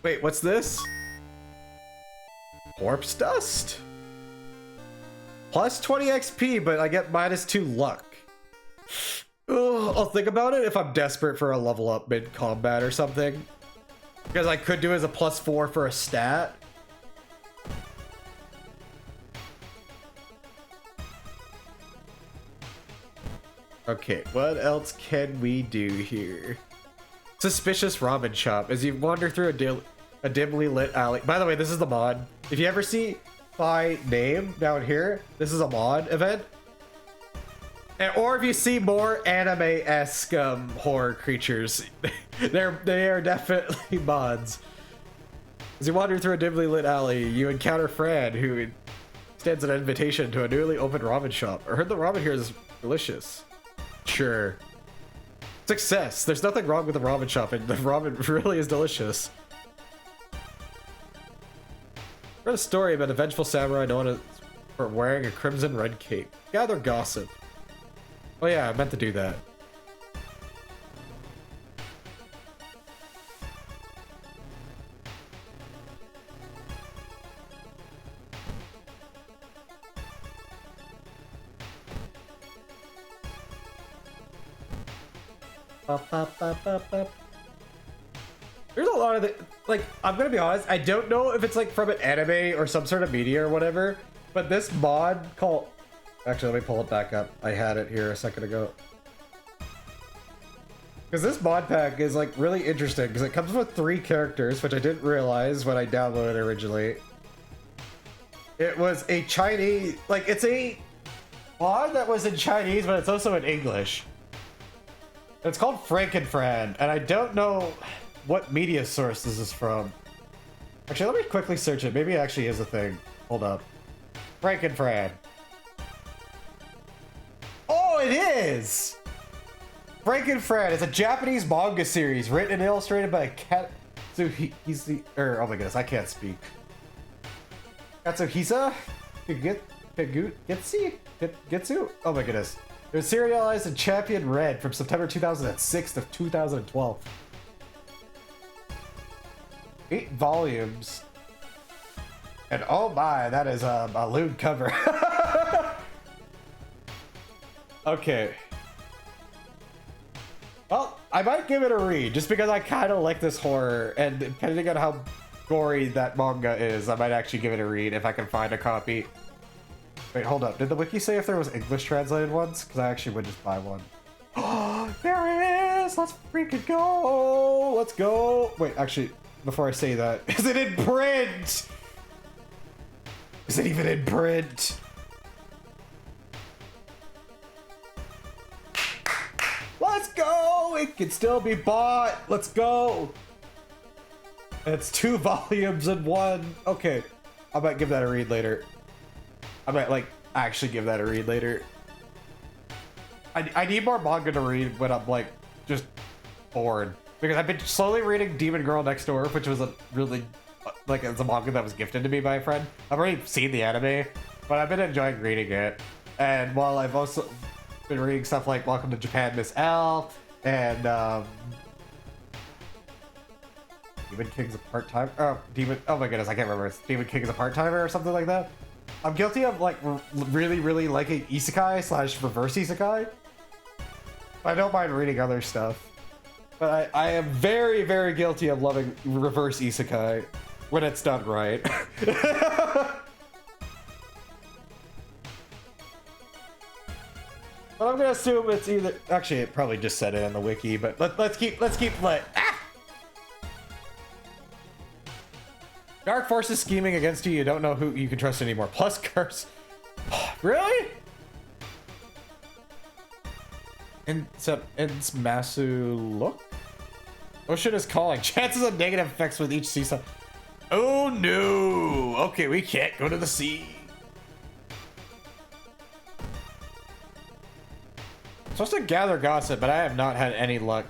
Wait, what's this? Corpse dust? Plus 20 XP, but I get -2 luck. Ugh, I'll think about it if I'm desperate for a level up mid-combat or something. Because I could do it as a +4 for a stat. Okay, what else can we do here? Suspicious ramen shop. As you wander through a dimly lit alley. By the way, this is the mod. If you ever see my name down here, this is a mod event. Or if you see more anime-esque horror creatures, they are definitely mods. As you wander through a dimly lit alley, you encounter Fran, who extends an invitation to a newly opened ramen shop. I heard the ramen here is delicious. Sure. Success. There's nothing wrong with the ramen shop, and the ramen really is delicious. I read a story about a vengeful samurai known for wearing a crimson red cape. Gather gossip. Oh yeah, I meant to do that. There's a lot of the, like, I'm gonna be honest, I don't know if it's like from an anime or some sort of media or whatever, but this mod called, actually let me pull it back up. I had it here a second ago. Because this mod pack is like really interesting because it comes with 3 characters, which I didn't realize when I downloaded it originally. It was a Chinese, like it's a mod that was in Chinese, but it's also in English. It's called Frankenfran, and I don't know what media source this is from. Actually, let me quickly search it. Maybe it actually is a thing. Hold up. Frankenfran. Oh, it is! Frankenfran is a Japanese manga series written and illustrated by Katsuhisa. Oh my goodness, I can't speak. Katsuhisa Getsu? Oh my goodness. It was serialized in Champion Red from September 2006 to 2012. 8 volumes. And oh my, that is a lewd cover. Okay. Well, I might give it a read just because I kind of like this horror, and depending on how gory that manga is, I might actually give it a read if I can find a copy. Wait, hold up. Did the wiki say if there was English translated ones? Because I actually would just buy one. Oh, there it is! Let's freaking go! Let's go! Wait, actually, before I say that, is it in print? Is it even in print? Let's go! It can still be bought! Let's go! It's 2 volumes in 1. Okay, I might give that a read later. I might, like, actually give that a read later. I need more manga to read when I'm, like, just bored. Because I've been slowly reading Demon Girl Next Door, which was a really, like, it's a manga that was gifted to me by a friend. I've already seen the anime, but I've been enjoying reading it. And while I've also been reading stuff like Welcome to Japan, Miss L, and, Demon King's a part-timer? Oh my goodness, I can't remember. It's Demon King is a part-timer or something like that. I'm guilty of, like, really liking isekai / reverse isekai. I don't mind reading other stuff. But I am very guilty of loving reverse isekai when it's done right. But I'm gonna assume it's either, actually it probably just said it in the wiki, but let's keep playing. Dark forces scheming against you. You don't know who you can trust anymore. Plus curse. Really? It's Masu look. Ocean is calling. Chances of negative effects with each season. Oh no. Okay, we can't go to the sea. I'm supposed to gather gossip, but I have not had any luck.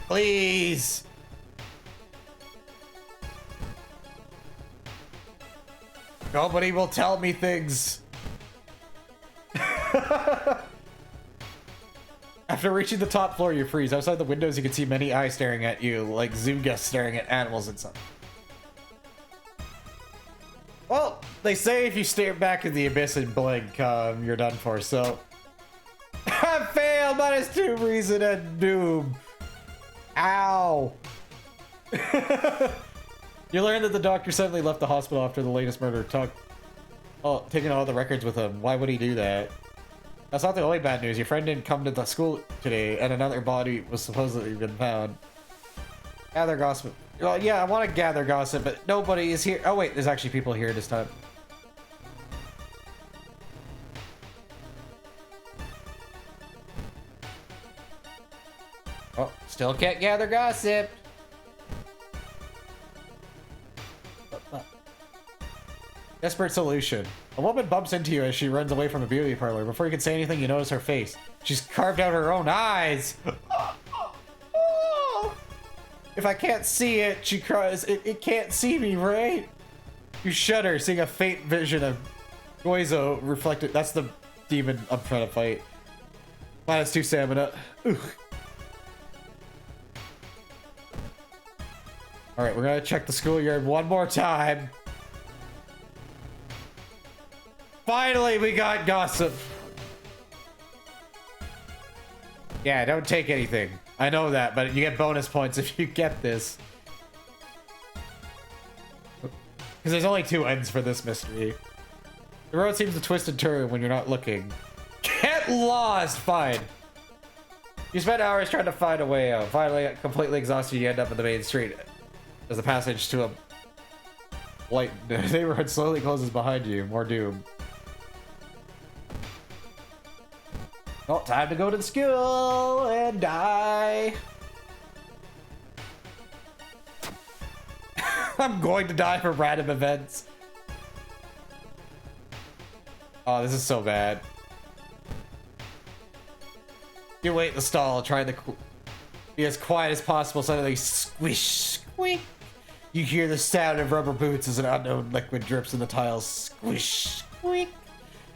Please! Nobody will tell me things. After reaching the top floor, you freeze. Outside the windows, you can see many eyes staring at you, like Zunga staring at animals and stuff. Well, they say if you stare back in the abyss and blink, you're done for, so... I failed! -2 reason and doom! Ow! You learn that the doctor suddenly left the hospital after the latest murder, taking all the records with him. Why would he do that? That's not the only bad news. Your friend didn't come to the school today, and another body was supposedly been found. Gather gossip. Well, yeah, I want to gather gossip, but nobody is here. Oh wait, there's actually people here this time. Oh, still can't gather gossip. Desperate solution. A woman bumps into you as she runs away from a beauty parlor. Before you can say anything, you notice her face. She's carved out her own eyes. If I can't see it, she cries, it can't see me, right? You shudder, seeing a faint vision of Goizo reflected. That's the demon I'm trying to fight. -2 stamina. Ugh. Alright, we're gonna check the schoolyard one more time. Finally, we got gossip. Yeah, don't take anything. I know that, but you get bonus points if you get this. Because there's only 2 ends for this mystery. The road seems to twist and turn when you're not looking. Get lost! Fine. You spend hours trying to find a way out. Finally, completely exhausted, you end up in the main street. As the passage to a light neighborhood slowly closes behind you. More doom. Well, time to go to the school and die. I'm going to die for random events. Oh, this is so bad. You wait in the stall, trying to be as quiet as possible. Suddenly, squish, squeak. You hear the sound of rubber boots as an unknown liquid drips in the tiles. Squish, squeak.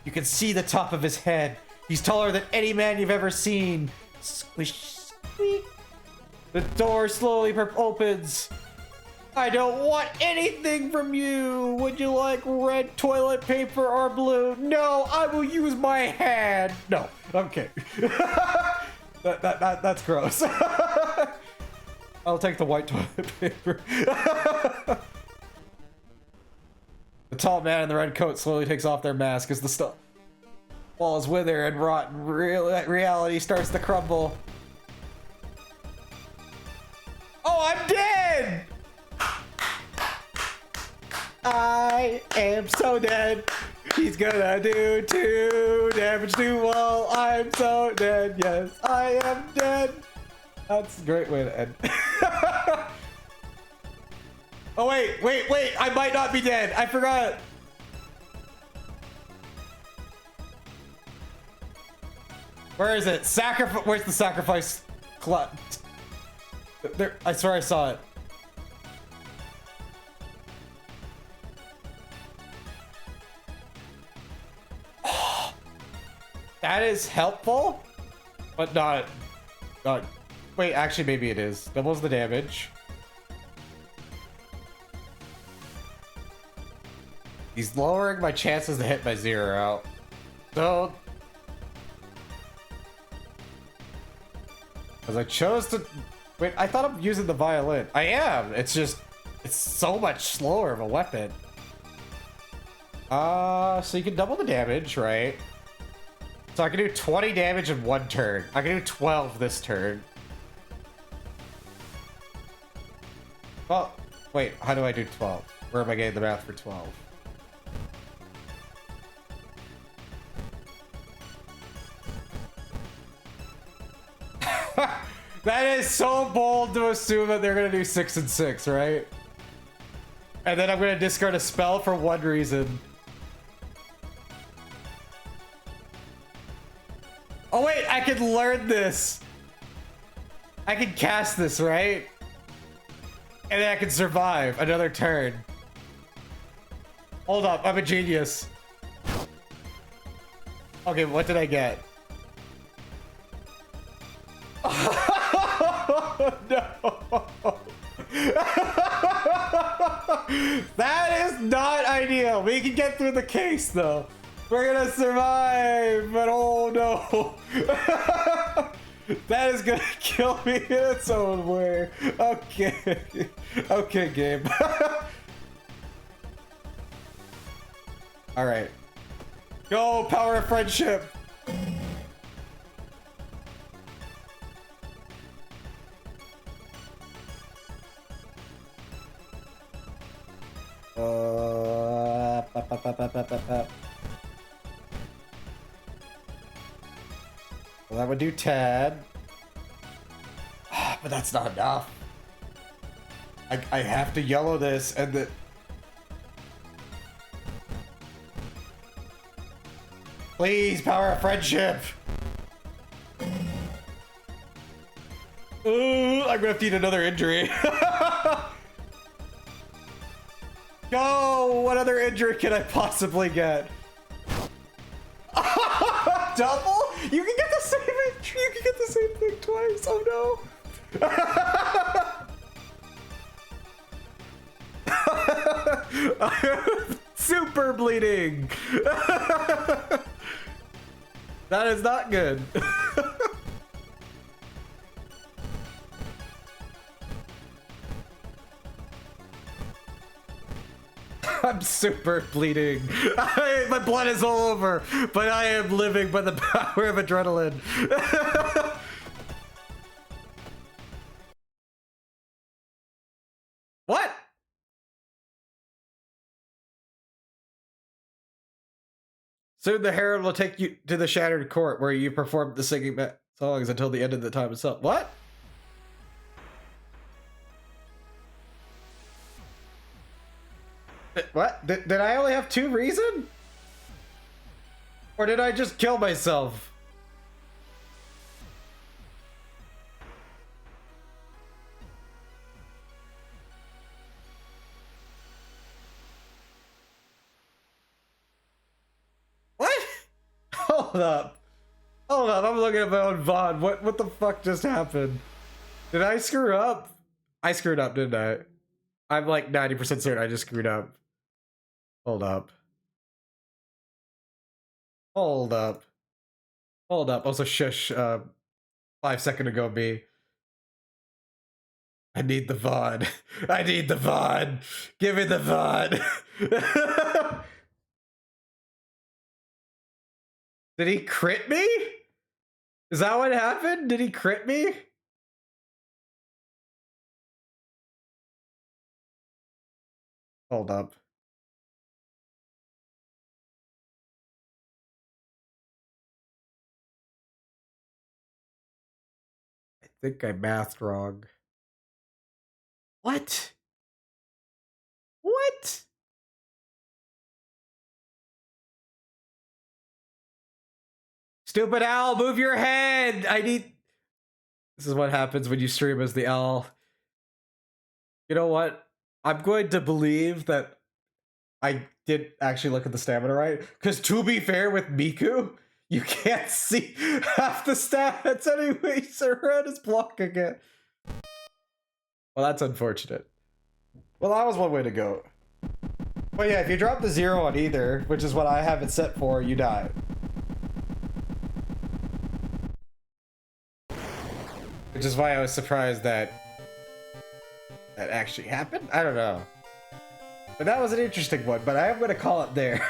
You can see the top of his head. He's taller than any man you've ever seen. Squish, squeak. The door slowly opens. I don't want anything from you. Would you like red toilet paper or blue? No, I will use my hand. No, okay. That's gross. I'll take the white toilet paper. The tall man in the red coat slowly takes off their mask as the walls wither and rot and reality starts to crumble. Oh, I'm dead! I am so dead. He's gonna do 2 damage to wall. I'm so dead. Yes, I am dead. That's a great way to end. Oh, wait. I might not be dead. I forgot. Where is it? Where's the sacrifice clock? There, I swear I saw it. That is helpful, but not. Wait, actually, maybe it is. Doubles the damage. He's lowering my chances to hit by 0. So, because I chose to. Wait, I thought I'm using the violin. I am. It's just, it's so much slower of a weapon. So you can double the damage, right? So I can do 20 damage in 1 turn. I can do 12 this turn. Well, wait, how do I do 12? Where am I getting the math for 12? That is so bold to assume that they're gonna do 6 and 6, right? And then I'm gonna discard a spell for one reason. Oh wait, I can learn this. I can cast this, right? And then I can survive another turn. Hold up, I'm a genius. Okay, what did I get? No. That is not ideal. We can get through the case though. We're gonna survive, but oh no. That is gonna kill me in its own way. Okay. Okay, game. Alright. Go, power of friendship! Well, that would do Tad. But that's not enough. I have to yellow this and the... Please, power of friendship! Ooh, I'm gonna have to eat another injury. Go! What other injury can I possibly get? Double? You can get the same injury! You can get the same thing twice! Oh no! Super bleeding! That is not good. I'm super bleeding. My blood is all over, but I am living by the power of adrenaline. What? Soon the herald will take you to the Shattered Court, where you perform the singing songs until the end of the time itself. What? What? Did I only have 2 reason? Or did I just kill myself? What? Hold up. Hold up, I'm looking at my own VOD. What the fuck just happened? Did I screw up? I screwed up, didn't I? I'm like 90% certain I just screwed up. Hold up. Hold up. Hold up. Also, shush. 5 seconds ago, me. I need the VOD. I need the VOD. Give me the VOD. Did he crit me? Is that what happened? Did he crit me? Hold up. I think I mathed wrong. What? What? Stupid owl, move your head! I need... This is what happens when you stream as the owl. You know what? I'm going to believe that I did actually look at the stamina right. Because to be fair with Miku, you can't see half the stats anyways around his blocking it. Well, that's unfortunate. Well, that was one way to go. But yeah, if you drop the 0 on either, which is what I have it set for, you die. Which is why I was surprised that that actually happened? I don't know. But that was an interesting one, but I am going to call it there.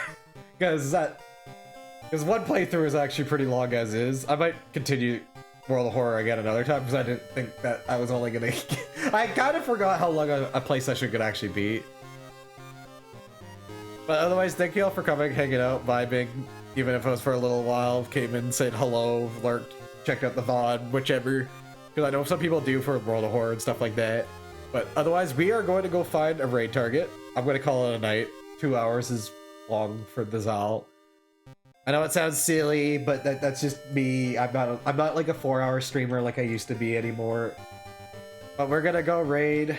Because one playthrough is actually pretty long as is. I might continue World of Horror again another time because I didn't think that I was only going to... I kind of forgot how long a play session could actually be. But otherwise, thank you all for coming, hanging out, vibing. Even if it was for a little while, came in, said hello, lurked, checked out the VOD, whichever. Because I know some people do for World of Horror and stuff like that. But otherwise, we are going to go find a raid target. I'm going to call it a night. 2 hours is long for the Zal. I know it sounds silly, but that's just me. I'm not like a 4-hour streamer like I used to be anymore. But we're gonna go raid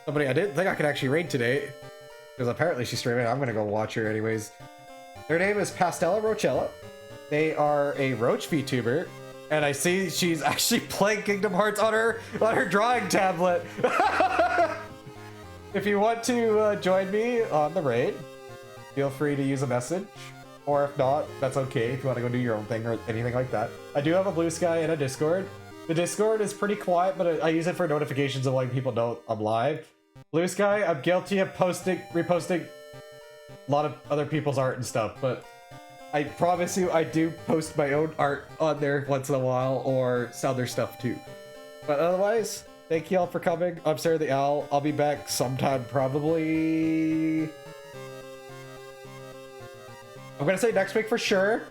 somebody I didn't think I could actually raid today, because apparently she's streaming. I'm gonna go watch her anyways. Their name is Pastella Rochella. They are a Roach VTuber, and I see she's actually playing Kingdom Hearts on her drawing tablet. If you want to join me on the raid, feel free to use a message. Or if not, that's okay if you want to go do your own thing or anything like that. I do have a Blue Sky and a Discord. The Discord is pretty quiet, but I use it for notifications of letting people know I'm live. Blue Sky, I'm guilty of reposting a lot of other people's art and stuff, but I promise you I do post my own art on there once in a while or sell their stuff too. But otherwise, thank you all for coming. I'm Sarah the Owl. I'll be back sometime probably... I'm gonna say next week for sure.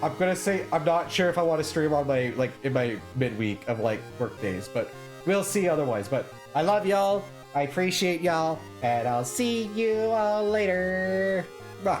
I'm gonna say I'm not sure if I want to stream on my in my midweek of work days, but we'll see otherwise. But I love y'all. I appreciate y'all, and I'll see you all later. Bye.